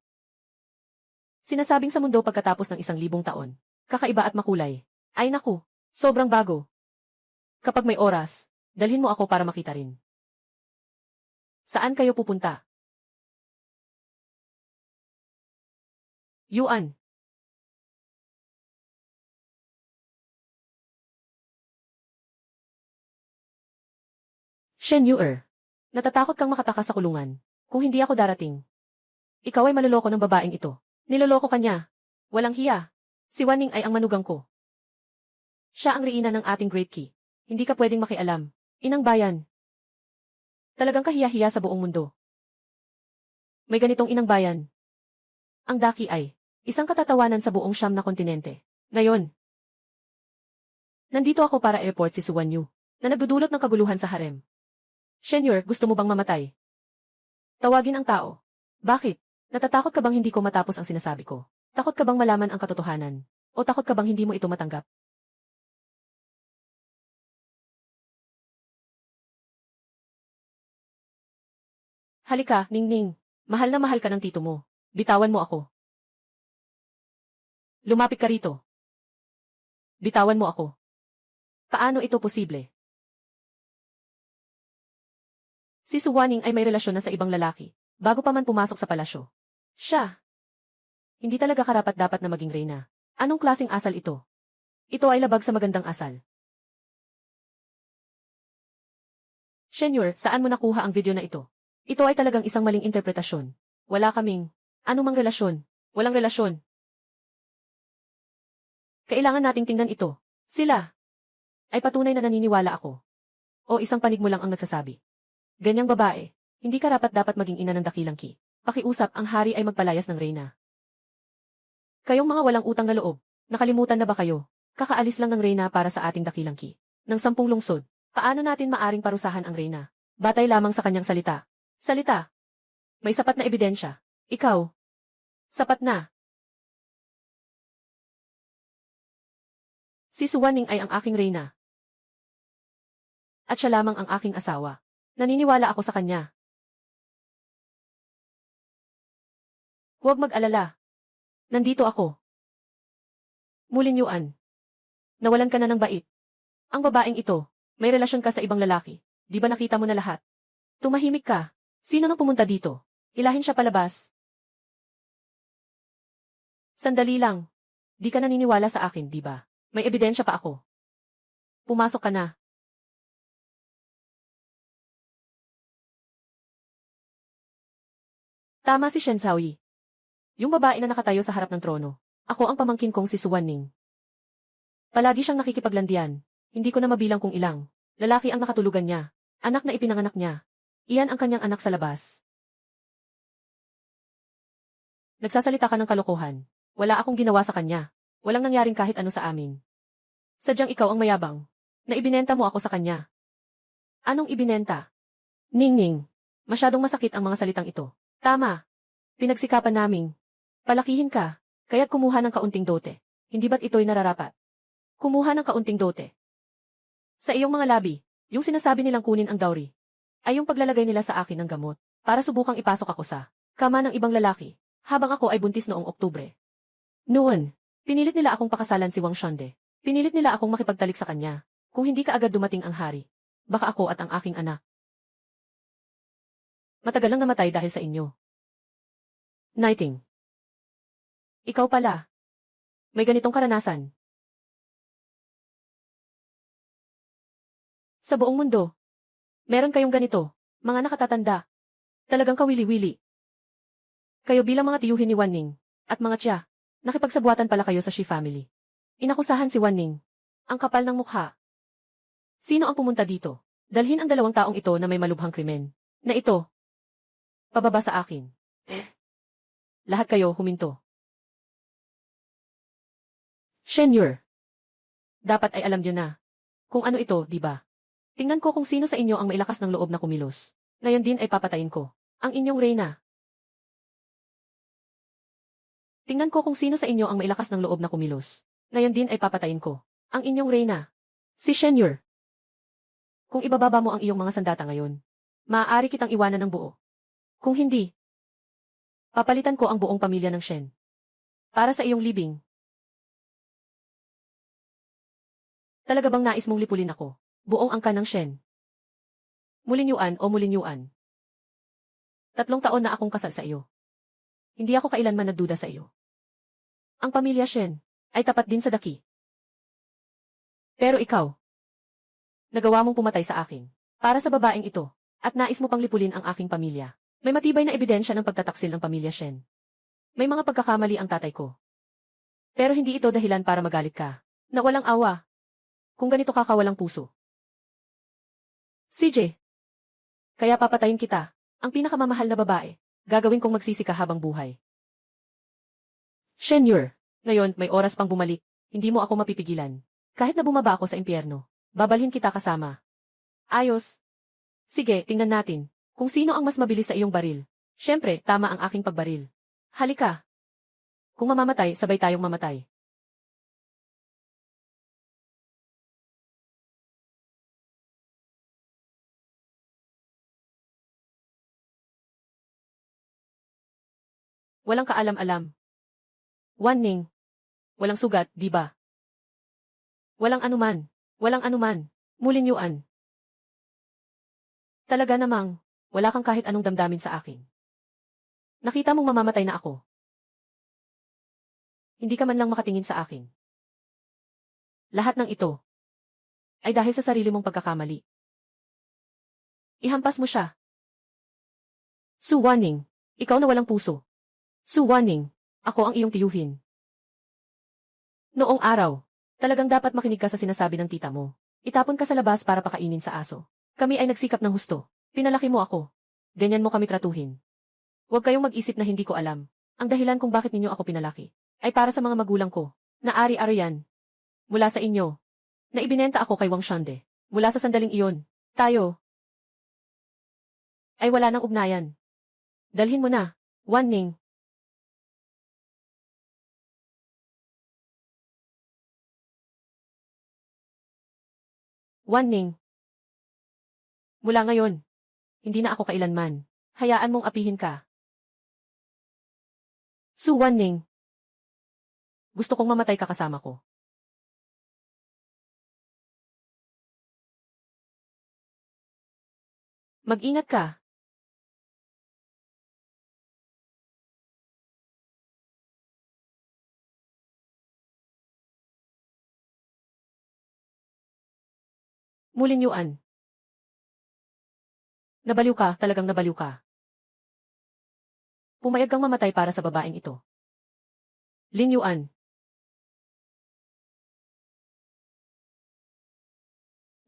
Sinasabing sa mundo pagkatapos ng 1,000 taon, kakaiba at makulay. Ay naku, sobrang bago. Kapag may oras, dalhin mo ako para makita rin. Saan kayo pupunta? Yuan. Shen Yuer. Natatakot kang makatakas sa kulungan. Kung hindi ako darating. Ikaw ay maluloko ng babaeng ito. Niloloko ka niya. Walang hiya. Si Wanning ay ang manugang ko. Siya ang reyna ng ating Great Key. Hindi ka pwedeng makialam. Inang bayan. Talagang kahiya-hiya sa buong mundo. May ganitong inang bayan. Ang Daki ay isang katatawanan sa buong Siyam na kontinente. Ngayon, nandito ako para airport si Su Wanyu, na nagdudulot ng kaguluhan sa harem. Shenyor, gusto mo bang mamatay? Tawagin ang tao. Bakit? Natatakot ka bang hindi ko matapos ang sinasabi ko? Takot ka bang malaman ang katotohanan? O takot ka bang hindi mo ito matanggap? Halika, Ningning. Mahal na mahal ka ng tito mo. Bitawan mo ako. Lumapit ka rito. Bitawan mo ako. Paano ito posible? Si Su Wanning ay may relasyon na sa ibang lalaki, bago pa man pumasok sa palasyo. Siya. Hindi talaga karapat-dapat na maging reyna. Anong klaseng asal ito? Ito ay labag sa magandang asal. Shenyor, saan mo nakuha ang video na ito? Ito ay talagang isang maling interpretasyon. Wala kaming anumang relasyon. Walang relasyon. Kailangan nating tingnan ito. Sila ay patunay na naniniwala ako. O isang panig mo lang ang nagsasabi. Ganyang babae, hindi karapat-dapat maging ina ng dakilang ki. Pakiusap, ang hari ay magpalayas ng reyna. Kayong mga walang utang na loob, nakalimutan na ba kayo? Kakaalis lang ng Reyna para sa ating dakilang ki. Ng 10 lungsod, paano natin maaring parusahan ang Reyna? Batay lamang sa kanyang salita. Salita. May sapat na ebidensya. Ikaw. Sapat na. Si Suwaning ay ang aking Reyna. At siya lamang ang aking asawa. Naniniwala ako sa kanya. Huwag mag-alala. Nandito ako. Mulinyuan. Nawalan ka na ng bait. Ang babaeng ito, may relasyon ka sa ibang lalaki. Di ba nakita mo na lahat? Tumahimik ka. Sino nang pumunta dito? Ilahin siya palabas. Sandali lang. Di ka naniniwala sa akin, di ba? May ebidensya pa ako. Pumasok ka na. Tama si Shen Xiaoyi. Yung babae na nakatayo sa harap ng trono. Ako ang pamangkin kong si Suwaning. Palagi siyang nakikipaglandian. Hindi ko na mabilang kung ilang. Lalaki ang nakatulugan niya. Anak na ipinanganak niya. Iyan ang kanyang anak sa labas. Nagsasalita ka ng kalokohan. Wala akong ginawa sa kanya. Walang nangyaring kahit ano sa amin. Sadyang ikaw ang mayabang. Na ibinenta mo ako sa kanya. Anong ibinenta? Ningning. Masyadong masakit ang mga salitang ito. Tama. Pinagsikapan naming. Palakihin ka. Kaya't kumuha ng kaunting dote. Hindi ba't ito'y nararapat? Kumuha ng kaunting dote. Sa iyong mga labi, yung sinasabi nilang kunin ang dowry, ay yung paglalagay nila sa akin ng gamot, para subukang ipasok ako sa kama ng ibang lalaki, habang ako ay buntis noong Oktubre. Noon, pinilit nila akong pakasalan si Wang Shonde. Pinilit nila akong makipagtalik sa kanya. Kung hindi ka agad dumating ang hari, baka ako at ang aking anak matagal lang namatay dahil sa inyo. Nighting. Ikaw pala. May ganitong karanasan. Sa buong mundo. Meron kayong ganito, mga nakatatanda. Talagang kawili-wili. Kayo bilang mga tiyuhin ni Wanning, at mga tiya, nakipagsabuatan pala kayo sa Shi family. Inakusahan si Wanning. Ang kapal ng mukha. Sino ang pumunta dito? Dalhin ang 2 taong ito na may malubhang krimen. Na ito. Pababa sa akin. Lahat kayo huminto. Shenyor. Dapat ay alam niyo na. Kung ano ito, di ba? Tingnan ko kung sino sa inyo ang mailakas ng loob na kumilos. Ngayon din ay papatayin ko. Ang inyong Reyna. Tingnan ko kung sino sa inyo ang mailakas ng loob na kumilos. Ngayon din ay papatayin ko. Ang inyong Reyna. Si Shenyor. Kung ibababa mo ang iyong mga sandata ngayon, maaari kitang iwanan ng buo. Kung hindi, papalitan ko ang buong pamilya ng Shen. Para sa iyong libing. Talaga bang nais mong lipulin ako? Buong angka ng Shen. Mulinyuan o mulinyuan. 3 taon na akong kasal sa iyo. Hindi ako kailanman nagduda sa iyo. Ang pamilya Shen ay tapat din sa daki. Pero ikaw, nagawa mong pumatay sa akin para sa babaeng ito at nais mo pang lipulin ang aking pamilya. May matibay na ebidensya ng pagtataksil ng pamilya Shen. May mga pagkakamali ang tatay ko. Pero hindi ito dahilan para magalit ka, na walang awa. Kung ganito ka kawalang puso. CJ. Kaya papatayin kita, ang pinakamamahal na babae. Gagawin kong magsisi ka habang buhay. Shenyor, ngayon may oras pang bumalik, hindi mo ako mapipigilan. Kahit na bumaba ako sa impyerno, babalhin kita kasama. Ayos. Sige, tingnan natin. Kung sino ang mas mabilis sa iyong baril. Siyempre, tama ang aking pagbaril. Halika. Kung mamamatay, sabay tayong mamatay. Walang kaalam-alam. Wanning. Walang sugat, di ba? Walang anuman. Walang anuman. Mulinyuan. Talaga namang, wala kang kahit anong damdamin sa akin. Nakita mong mamamatay na ako. Hindi ka man lang makatingin sa akin. Lahat ng ito ay dahil sa sarili mong pagkakamali. Ihampas mo siya. Su Wanning, ikaw na walang puso. Su Wanning, ako ang iyong tiyuhin. Noong araw, talagang dapat makinig ka sa sinasabi ng tita mo. Itapon ka sa labas para pakainin sa aso. Kami ay nagsikap ng husto. Pinalaki mo ako. Ganyan mo kami tratuhin. Huwag kayong mag-isip na hindi ko alam. Ang dahilan kung bakit ninyo ako pinalaki ay para sa mga magulang ko, na ari-ari yan. Mula sa inyo. Na ibinenta ako kay Wang Shande. Mula sa sandaling iyon. Tayo. Ay wala nang ugnayan. Dalhin mo na. Wan Ning. Wan Ning. Mula ngayon. Hindi na ako kailanman. Hayaan mong apihin ka. Su Wan Ning. Gusto kong mamatay ka kasama ko. Mag-ingat ka. Muling Yuan. Nabaliw ka, talagang nabaliw ka. Pumayag kang mamatay para sa babaeng ito. Ling Yuan.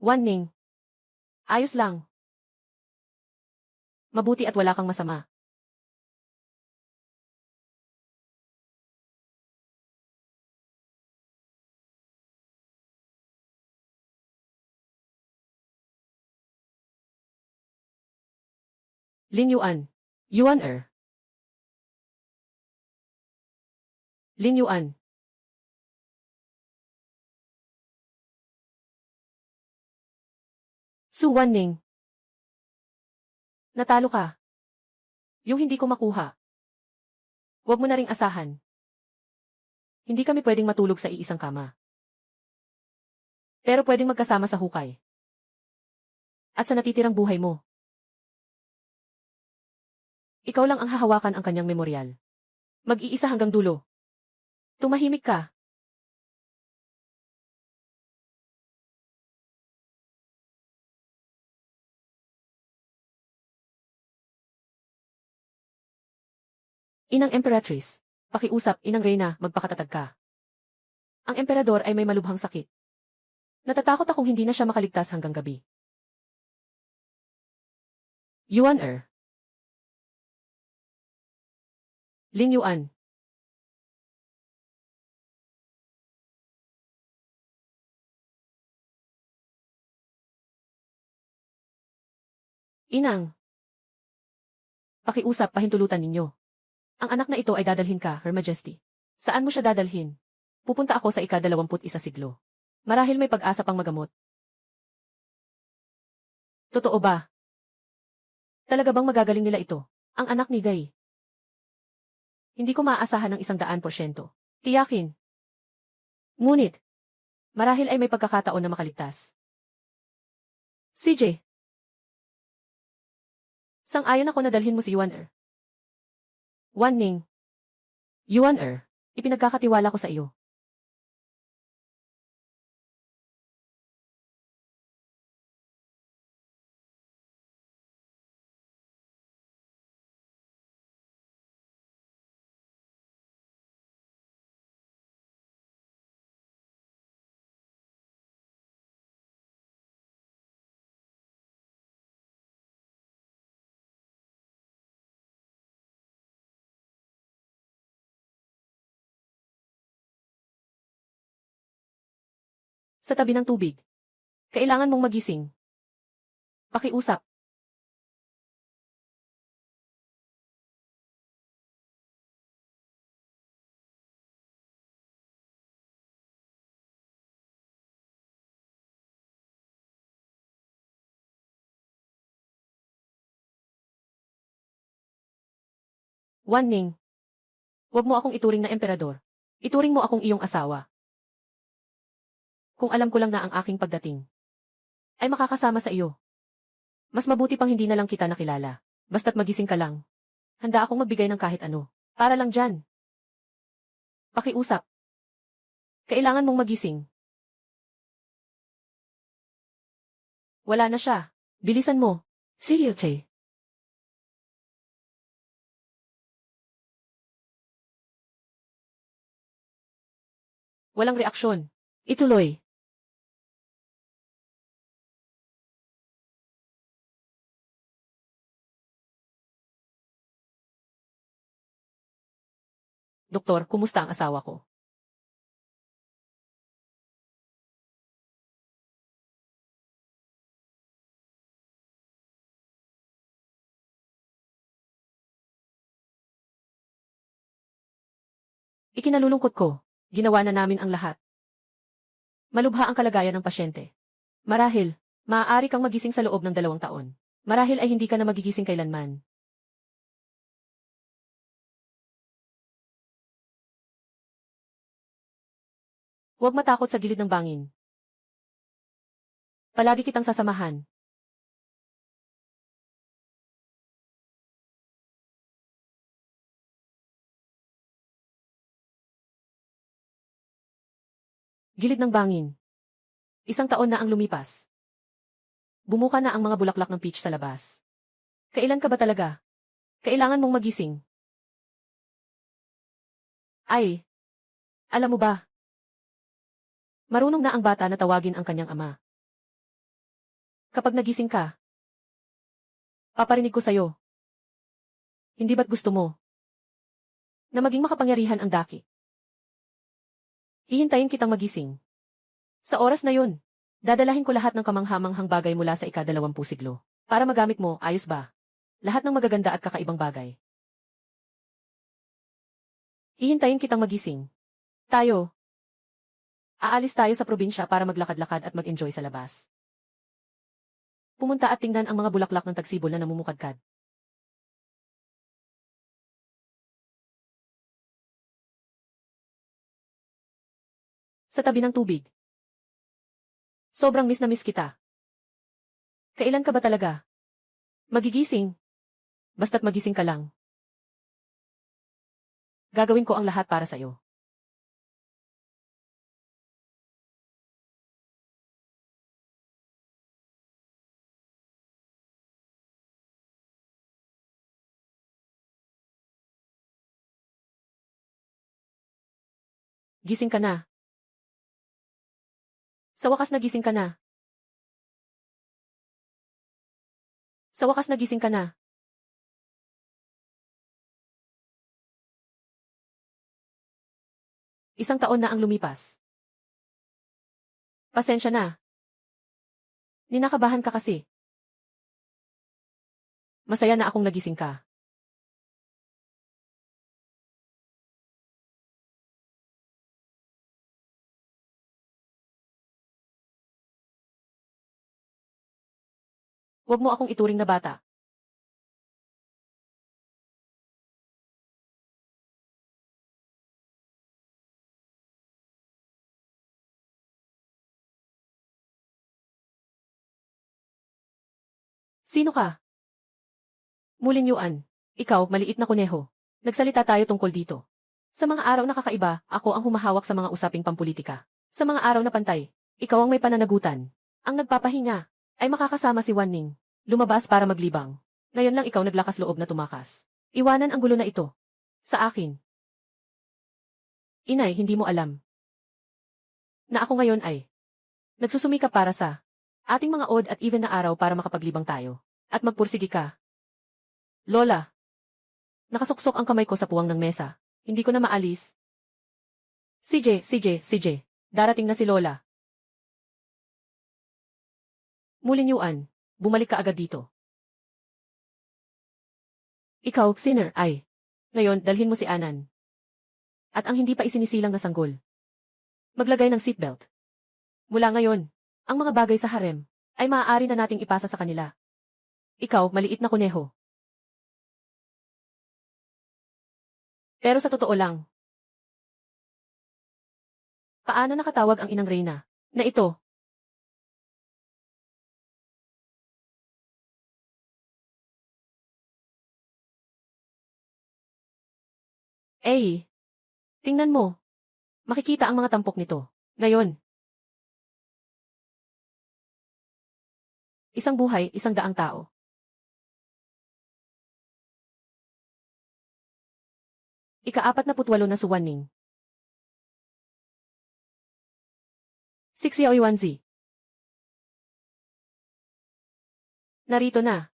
Wan Ning. Ayos lang. Mabuti at wala kang masama. Ling Yuan. Yuan Er. Ling Yuan. Su Wan Ning. Natalo ka. Yung hindi ko makuha. Huwag mo na ring asahan. Hindi kami pwedeng matulog sa iisang kama. Pero pwedeng magkasama sa hukay. At sa natitirang buhay mo. Ikaw lang ang hahawakan ang kanyang memoryal. Mag-iisa hanggang dulo. Tumahimik ka. Inang Emperatrice. Pakiusap, Inang Reyna, magpakatatag ka. Ang emperador ay may malubhang sakit. Natatakot akong hindi na siya makaligtas hanggang gabi. Yuan Er. Ling Yuan. Inang. Pakiusap, pahintulutan ninyo. Ang anak na ito ay dadalhin ka, Her Majesty. Saan mo siya dadalhin? Pupunta ako sa ika-21 siglo. Marahil may pag-asa pang magamot. Totoo ba? Talaga bang magagaling nila ito? Ang anak ni Guy. Hindi ko maaasahan ng 100%. Tiyakin. Ngunit, marahil ay may pagkakataon na makaligtas. CJ. Sang-ayon ako na dalhin mo si Yuan Er. Wan Ning. Yuan Er, ipinagkakatiwala ko sa iyo. Sa tabi ng tubig. Kailangan mong magising. Pakiusap. Wan Ning. Huwag mo akong ituring na emperador. Ituring mo akong iyong asawa. Kung alam ko lang na ang aking pagdating ay makakasama sa iyo. Mas mabuti pang hindi na lang kita nakilala. Basta't magising ka lang. Handa akong magbigay ng kahit ano. Para lang dyan. Pakiusap. Kailangan mong magising. Wala na siya. Bilisan mo. Si Hilche. Walang reaksyon. Ituloy. Doktor, kumusta ang asawa ko? Ikinalulungkot ko, ginawa na namin ang lahat. Malubha ang kalagayan ng pasyente. Marahil, maaari kang magising sa loob ng 2 taon. Marahil ay hindi ka na magigising kailanman. Huwag matakot sa gilid ng bangin. Palagi kitang sasamahan. Gilid ng bangin. 1 taon na ang lumipas. Bumuka na ang mga bulaklak ng peach sa labas. Kailan ka ba talaga? Kailangan mong magising. Ay, alam mo ba? Marunong na ang bata na tawagin ang kanyang ama. Kapag nagising ka, paparinig ko sa'yo. Hindi ba't gusto mo na maging makapangyarihan ang daki? Hihintayin kitang magising. Sa oras na yun, dadalahin ko lahat ng kamanghamanghang bagay mula sa ika-20 siglo. Para magamit mo, ayos ba? Lahat ng magaganda at kakaibang bagay. Hihintayin kitang magising. Aalis tayo sa probinsya para maglakad-lakad at mag-enjoy sa labas. Pumunta at tingnan ang mga bulaklak ng tagsibol na namumukadkad. Sa tabi ng tubig. Sobrang miss na miss kita. Kailan ka ba talaga magigising? Basta't magising ka lang. Gagawin ko ang lahat para sa'yo. Gising ka na. Sa wakas nagising ka na. Sa wakas nagising ka na. Isang taon na ang lumipas. Pasensya na. Ninakabahan ka kasi. Masaya na akong nagising ka. Huwag mo akong ituring na bata. Sino ka? Muling Yuan. Ikaw, maliit na kuneho. Nagsalita tayo tungkol dito. Sa mga araw na kakaiba, ako ang humahawak sa mga usaping pampulitika. Sa mga araw na pantay, ikaw ang may pananagutan. Ang nagpapahinga ay makakasama si Wan Ning. Lumabas para maglibang. Ngayon lang ikaw naglakas loob na tumakas. Iwanan ang gulo na ito. Sa akin. Inay, hindi mo alam na ako ngayon ay nagsusumikap para sa ating mga odd at even na araw para makapaglibang tayo. At magpursigi ka. Lola. Nakasuksok ang kamay ko sa puwang ng mesa. Hindi ko na maalis. CJ. Darating na si Lola. Muling Yuan. Bumalik ka agad dito. Ikaw, sinner, ay. Ngayon, dalhin mo si Anan. At ang hindi pa isinisilang na sanggol. Maglagay ng seatbelt. Mula ngayon, ang mga bagay sa harem ay maaari na nating ipasa sa kanila. Ikaw, maliit na kuneho. Pero sa totoo lang, paano nakatawag ang inang Reyna na ito? Eh, tingnan mo. Makikita ang mga tampok nito. Ngayon, isang buhay, 100 tao. Ika-48 na suwaning. 6 Yaoiwanzi. Narito na.